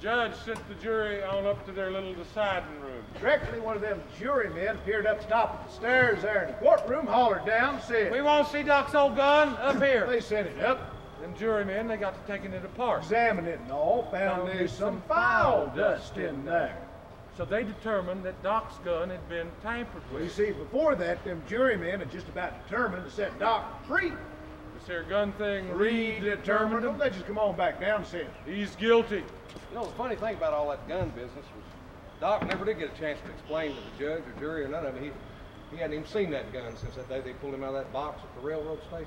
Judge sent the jury on up to their little deciding room. Directly one of them jurymen appeared up the top of the stairs there in the courtroom, hollered down, said, We want to see Doc's old gun up here. they sent it up, Them jurymen, they got to taking it apart. examined it and all, found there's some foul dust in there. So they determined that Doc's gun had been tampered Well, you with. see, before that, them jurymen had just about determined to set Doc free. This here gun thing Redetermined them. They just come on back down and said, He's guilty. You know, the funny thing about all that gun business was Doc never did get a chance to explain to the judge or jury or none of it. He hadn't even seen that gun since that day they pulled him out of that box at the railroad station.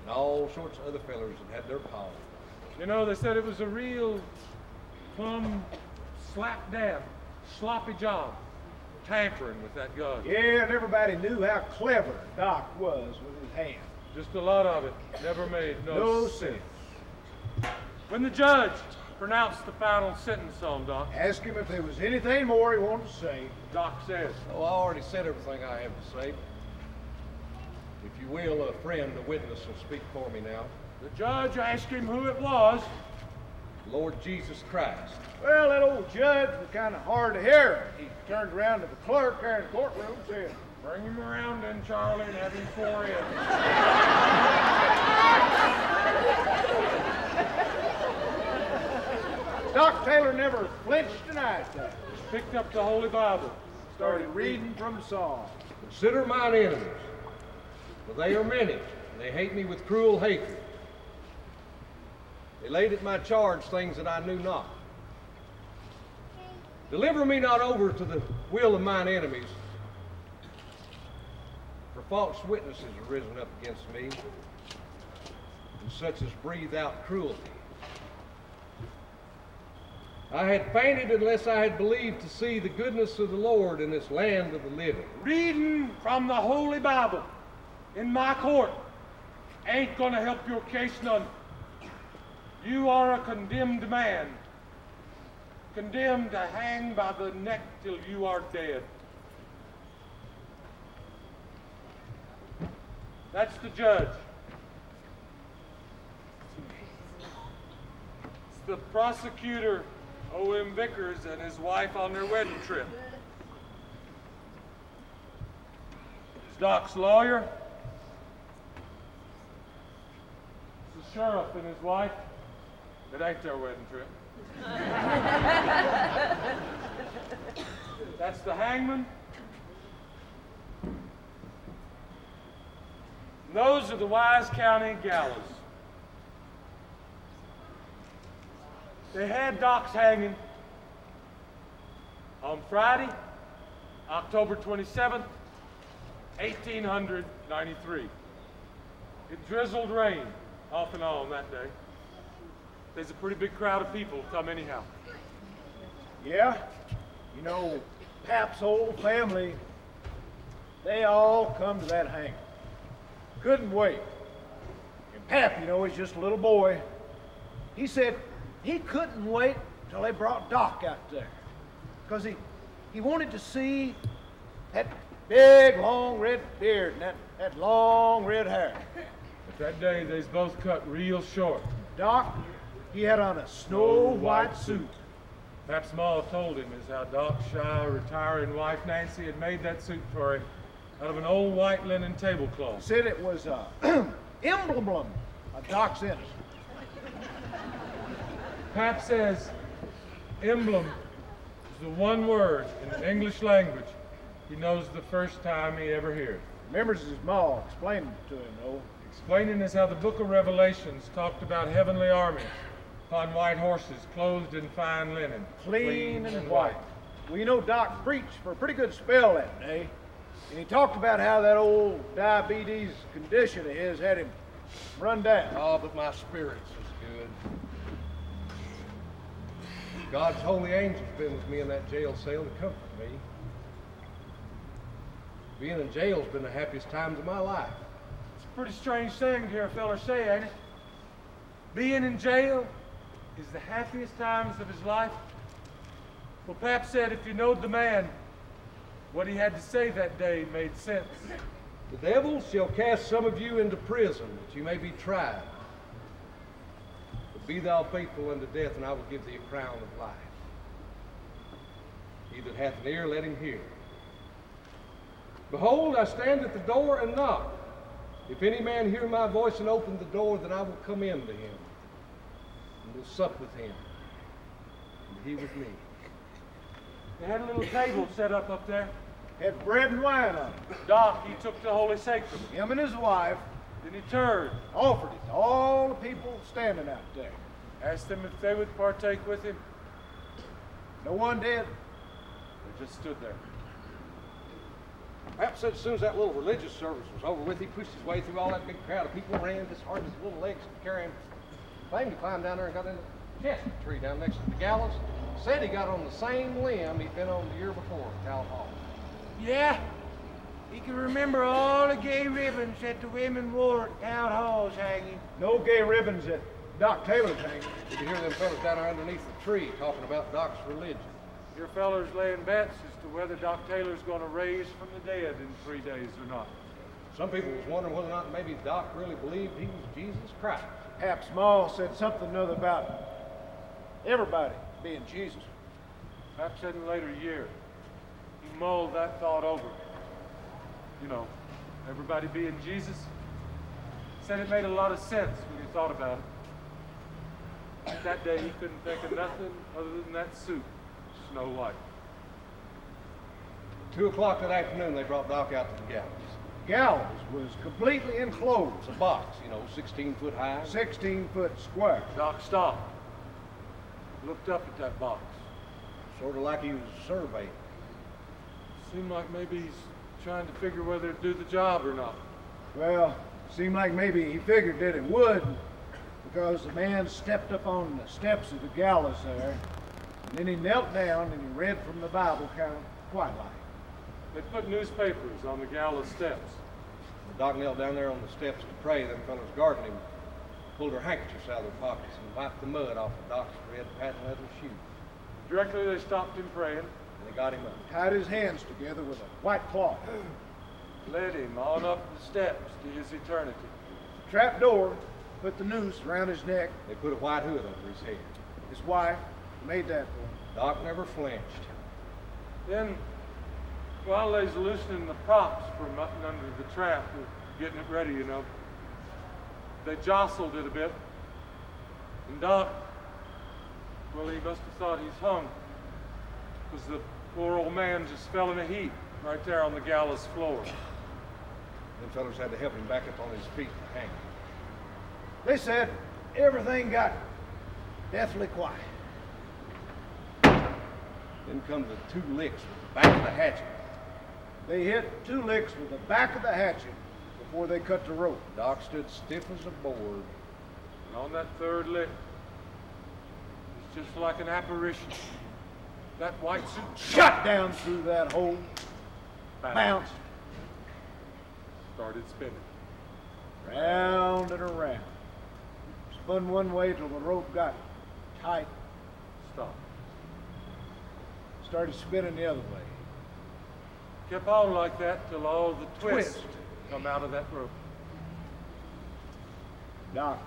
And all sorts of other fellers had their paws. You know, they said it was a real plumb slap dab, sloppy job, tampering with that gun. yeah, and everybody knew how clever Doc was with his hand. Just a lot of it. Never made No sense. sense. When the judge pronounced the final sentence on Doc, Ask him if there was anything more he wanted to say. Doc says, Oh, I already said everything I have to say. If you will, a friend, a witness, will speak for me now. the judge asked him who it was. Lord Jesus Christ. Well, that old judge was kind of hard to hear. He turned around to the clerk there in the courtroom and said, Bring him around then, Charlie, and have him sworn in. Doc Taylor never flinched an eye. Picked up the Holy Bible. Started reading from the Psalms. Consider mine enemies, for they are many, and they hate me with cruel hatred. They laid at my charge things that I knew not. Deliver me not over to the will of mine enemies, for false witnesses are risen up against me, and such as breathe out cruelty. I had fainted unless I had believed to see the goodness of the Lord in this land of the living. Reading from the Holy Bible in my court ain't gonna help your case none. You are a condemned man, condemned to hang by the neck till you are dead. That's the judge. It's the prosecutor, O.M. Vickers, and his wife on their wedding trip. It's Doc's lawyer. It's the sheriff and his wife. It ain't their wedding trip. That's the hangman. And those are the Wise County gallows. They had Doc's hanging on Friday, October 27th, 1893. It drizzled rain off and on that day. There's a pretty big crowd of people come anyhow. Yeah, you know, Pap's whole family They all come to that hangar. Couldn't wait. And Pap, you know, is just a little boy. He said he couldn't wait till they brought Doc out there. Because he wanted to see that big, long red beard and that long red hair. But that day, they's both cut real short. Doc, he had on a snow white suit. Perhaps Ma told him is how Doc's shy, retiring wife Nancy had made that suit for him out of an old white linen tablecloth. Said it was emblem of Doc's innocence. Pap says emblem is the one word in the English language he knows the first time he ever hears. Remembers his ma explaining it to him, though. Explaining is how the book of Revelations talked about heavenly armies upon white horses, clothed in fine linen. Clean and white. Well, you know, Doc preached for a pretty good spell that day. And he talked about how that old diabetes condition of his had him run down. Oh, but my spirits was good. God's holy angel's been with me in that jail cell to comfort me. Being in jail's been the happiest times of my life. It's a pretty strange thing to hear a feller say, ain't it? Being in jail is the happiest times of his life. Well, Pap said if you knowed the man, what he had to say that day made sense. The devil shall cast some of you into prison, that you may be tried. But be thou faithful unto death, and I will give thee a crown of life. He that hath an ear, let him hear. Behold, I stand at the door and knock. If any man hear my voice and open the door, then I will come in to him, and will sup with him, and he with me. They had a little table set up there. Had bread and wine on it. Doc, he took the Holy Sacrament. Him and his wife Then he turned, offered it to all the people standing out there. asked them if they would partake with him. No one did. They just stood there. Pap said as soon as that little religious service was over with, he pushed his way through all that big crowd of people, ran as hard as his little legs could carry him. Claimed he climbed down there and got in the chestnut tree down next to the gallows. Said he got on the same limb he'd been on the year before at Town Hall. Yeah, he can remember all the gay ribbons that the women wore at town halls hanging. No gay ribbons at Doc Taylor's hangar. You could hear them fellas down there underneath the tree talking about Doc's religion. Your fellers laying bets as to whether Doc Taylor's going to raise from the dead in 3 days or not. Some people was wondering whether or not maybe Doc really believed he was Jesus Christ. Pap Small said something or other about everybody being Jesus. Pap said in a later year, he mulled that thought over. You know, everybody being Jesus. Said it made a lot of sense when he thought about it. That day he couldn't think of nothing other than that suit, Snow White. 2 o'clock that afternoon, they brought Doc out to the gallows. Gallows was completely enclosed. It's a box, you know, 16 foot high. 16-foot square. Doc stopped, looked up at that box. Sort of like he was surveying. Seemed like maybe he's trying to figure whether to do the job or not. Well, seemed like maybe he figured that it would, because the man stepped up on the steps of the gallows there, and then he knelt down and he read from the Bible kind of quiet like. They put newspapers on the gallows steps. The Doc knelt down there on the steps to pray. Them fellas guarding him pulled their handkerchiefs out of their pockets and wiped the mud off of Doc's red patent leather shoes. Directly they stopped him praying, And they got him up. Tied his hands together with a white cloth. led him on up the steps to his eternity. Trap door, put the noose around his neck. They put a white hood over his head. His wife made that for him. Doc never flinched. Then, while they was loosening the props from up and under the trap, getting it ready, you know, they jostled it a bit. And Doc, well, he must have thought he's hung, because the poor old man just fell in a heap right there on the gallows floor. Them fellas had to help him back up on his feet and hang him. They said everything got deathly quiet. Then come the 2 licks with the back of the hatchet. They hit 2 licks with the back of the hatchet before they cut the rope. Doc stood stiff as a board. And on that 3rd lick, it's just like an apparition. That white suit Shot down through that hole, bounced, started spinning. Round and around. Spun one way till the rope got tight. Stopped. Started spinning the other way. Kept on like that till all the twists come out of that rope. Doc,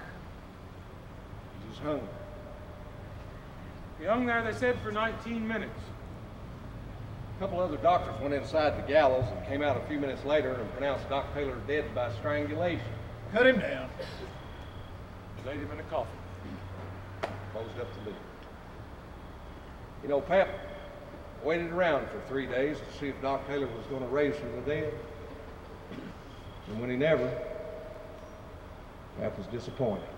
he just hung. He hung there, they said, for 19 minutes. A couple other doctors went inside the gallows and came out a few minutes later and pronounced Doc Taylor dead by strangulation. Cut him down. Laid him in a coffin. Closed up the lid. You know, Pap waited around for 3 days to see if Doc Taylor was going to raise from the dead. And when he never, Pap was disappointed.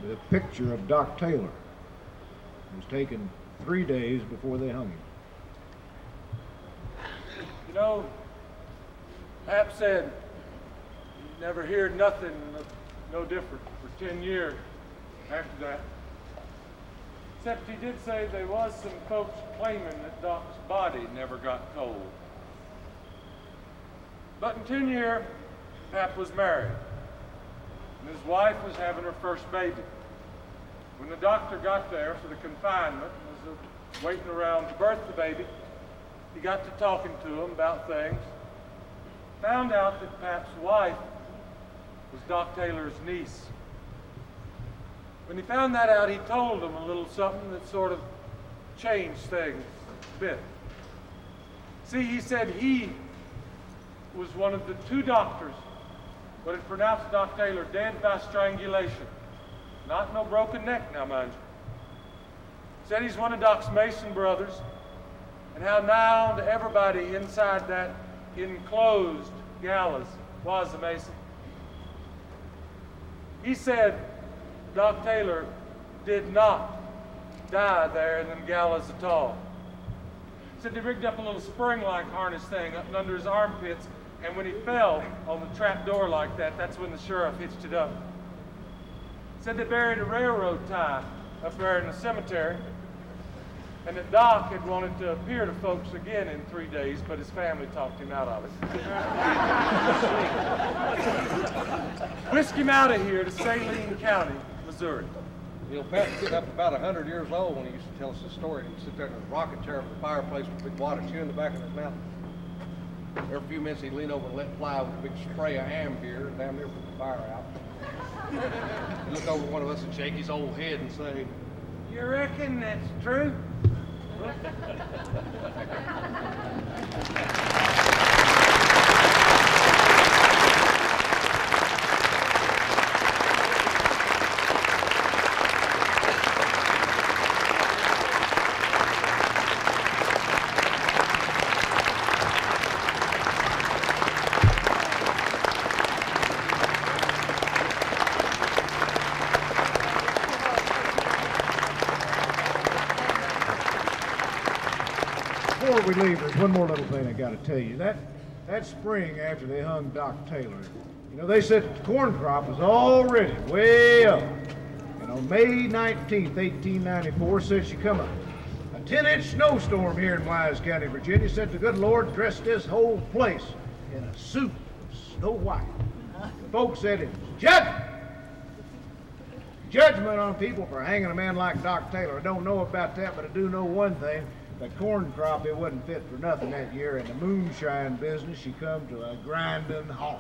The picture of Doc Taylor was taken 3 days before they hung him. You know, Pap said he never heard nothing no different for 10 years after that. Except he did say there was some folks claiming that Doc's body never got cold. But in 10 years, Pap was married, and his wife was having her first baby. When the doctor got there for the confinement and was waiting around to birth the baby, he got to talking to him about things. Found out that Pap's wife was Doc Taylor's niece. When he found that out, he told him a little something that sort of changed things a bit. See, he said he was one of the 2 doctors that had pronounced Doc Taylor dead by strangulation. Not no broken neck now, mind you. Said he's one of Doc's Mason brothers, and how now to everybody inside that enclosed gallows was a Mason. He said Doc Taylor did not die there in them gallows at all. Said they rigged up a little spring-like harness thing up under his armpits, and when he fell on the trap door like that, that's when the sheriff hitched it up. Said they buried a railroad tie up there in the cemetery, and that Doc had wanted to appear to folks again in 3 days, but his family talked him out of it. Whisked him out of here to Saline County, Missouri. You know, Pap was getting up about 100 years old when he used to tell us this story. He'd sit there in his rocking chair over the fireplace with a big wad of chew in the back of his mouth. Every few minutes he'd lean over and let fly with a big spray of Ambir and damn near put the fire out. He'd look over at one of us and shake his old head and say, "You reckon that's true?" Before we leave, there's one more little thing I got to tell you. That spring after they hung Doc Taylor, you know, they said that the corn crop was already way up. And on May 19th, 1894, said she come a 10-inch snowstorm here in Wise County, Virginia. Said the good Lord dressed this whole place in a suit of snow white. The folks said it was judgment. Judgment on people for hanging a man like Doc Taylor. I don't know about that, but I do know one thing. The corn crop, it wasn't fit for nothing that year. In the moonshine business, she come to a grinding halt.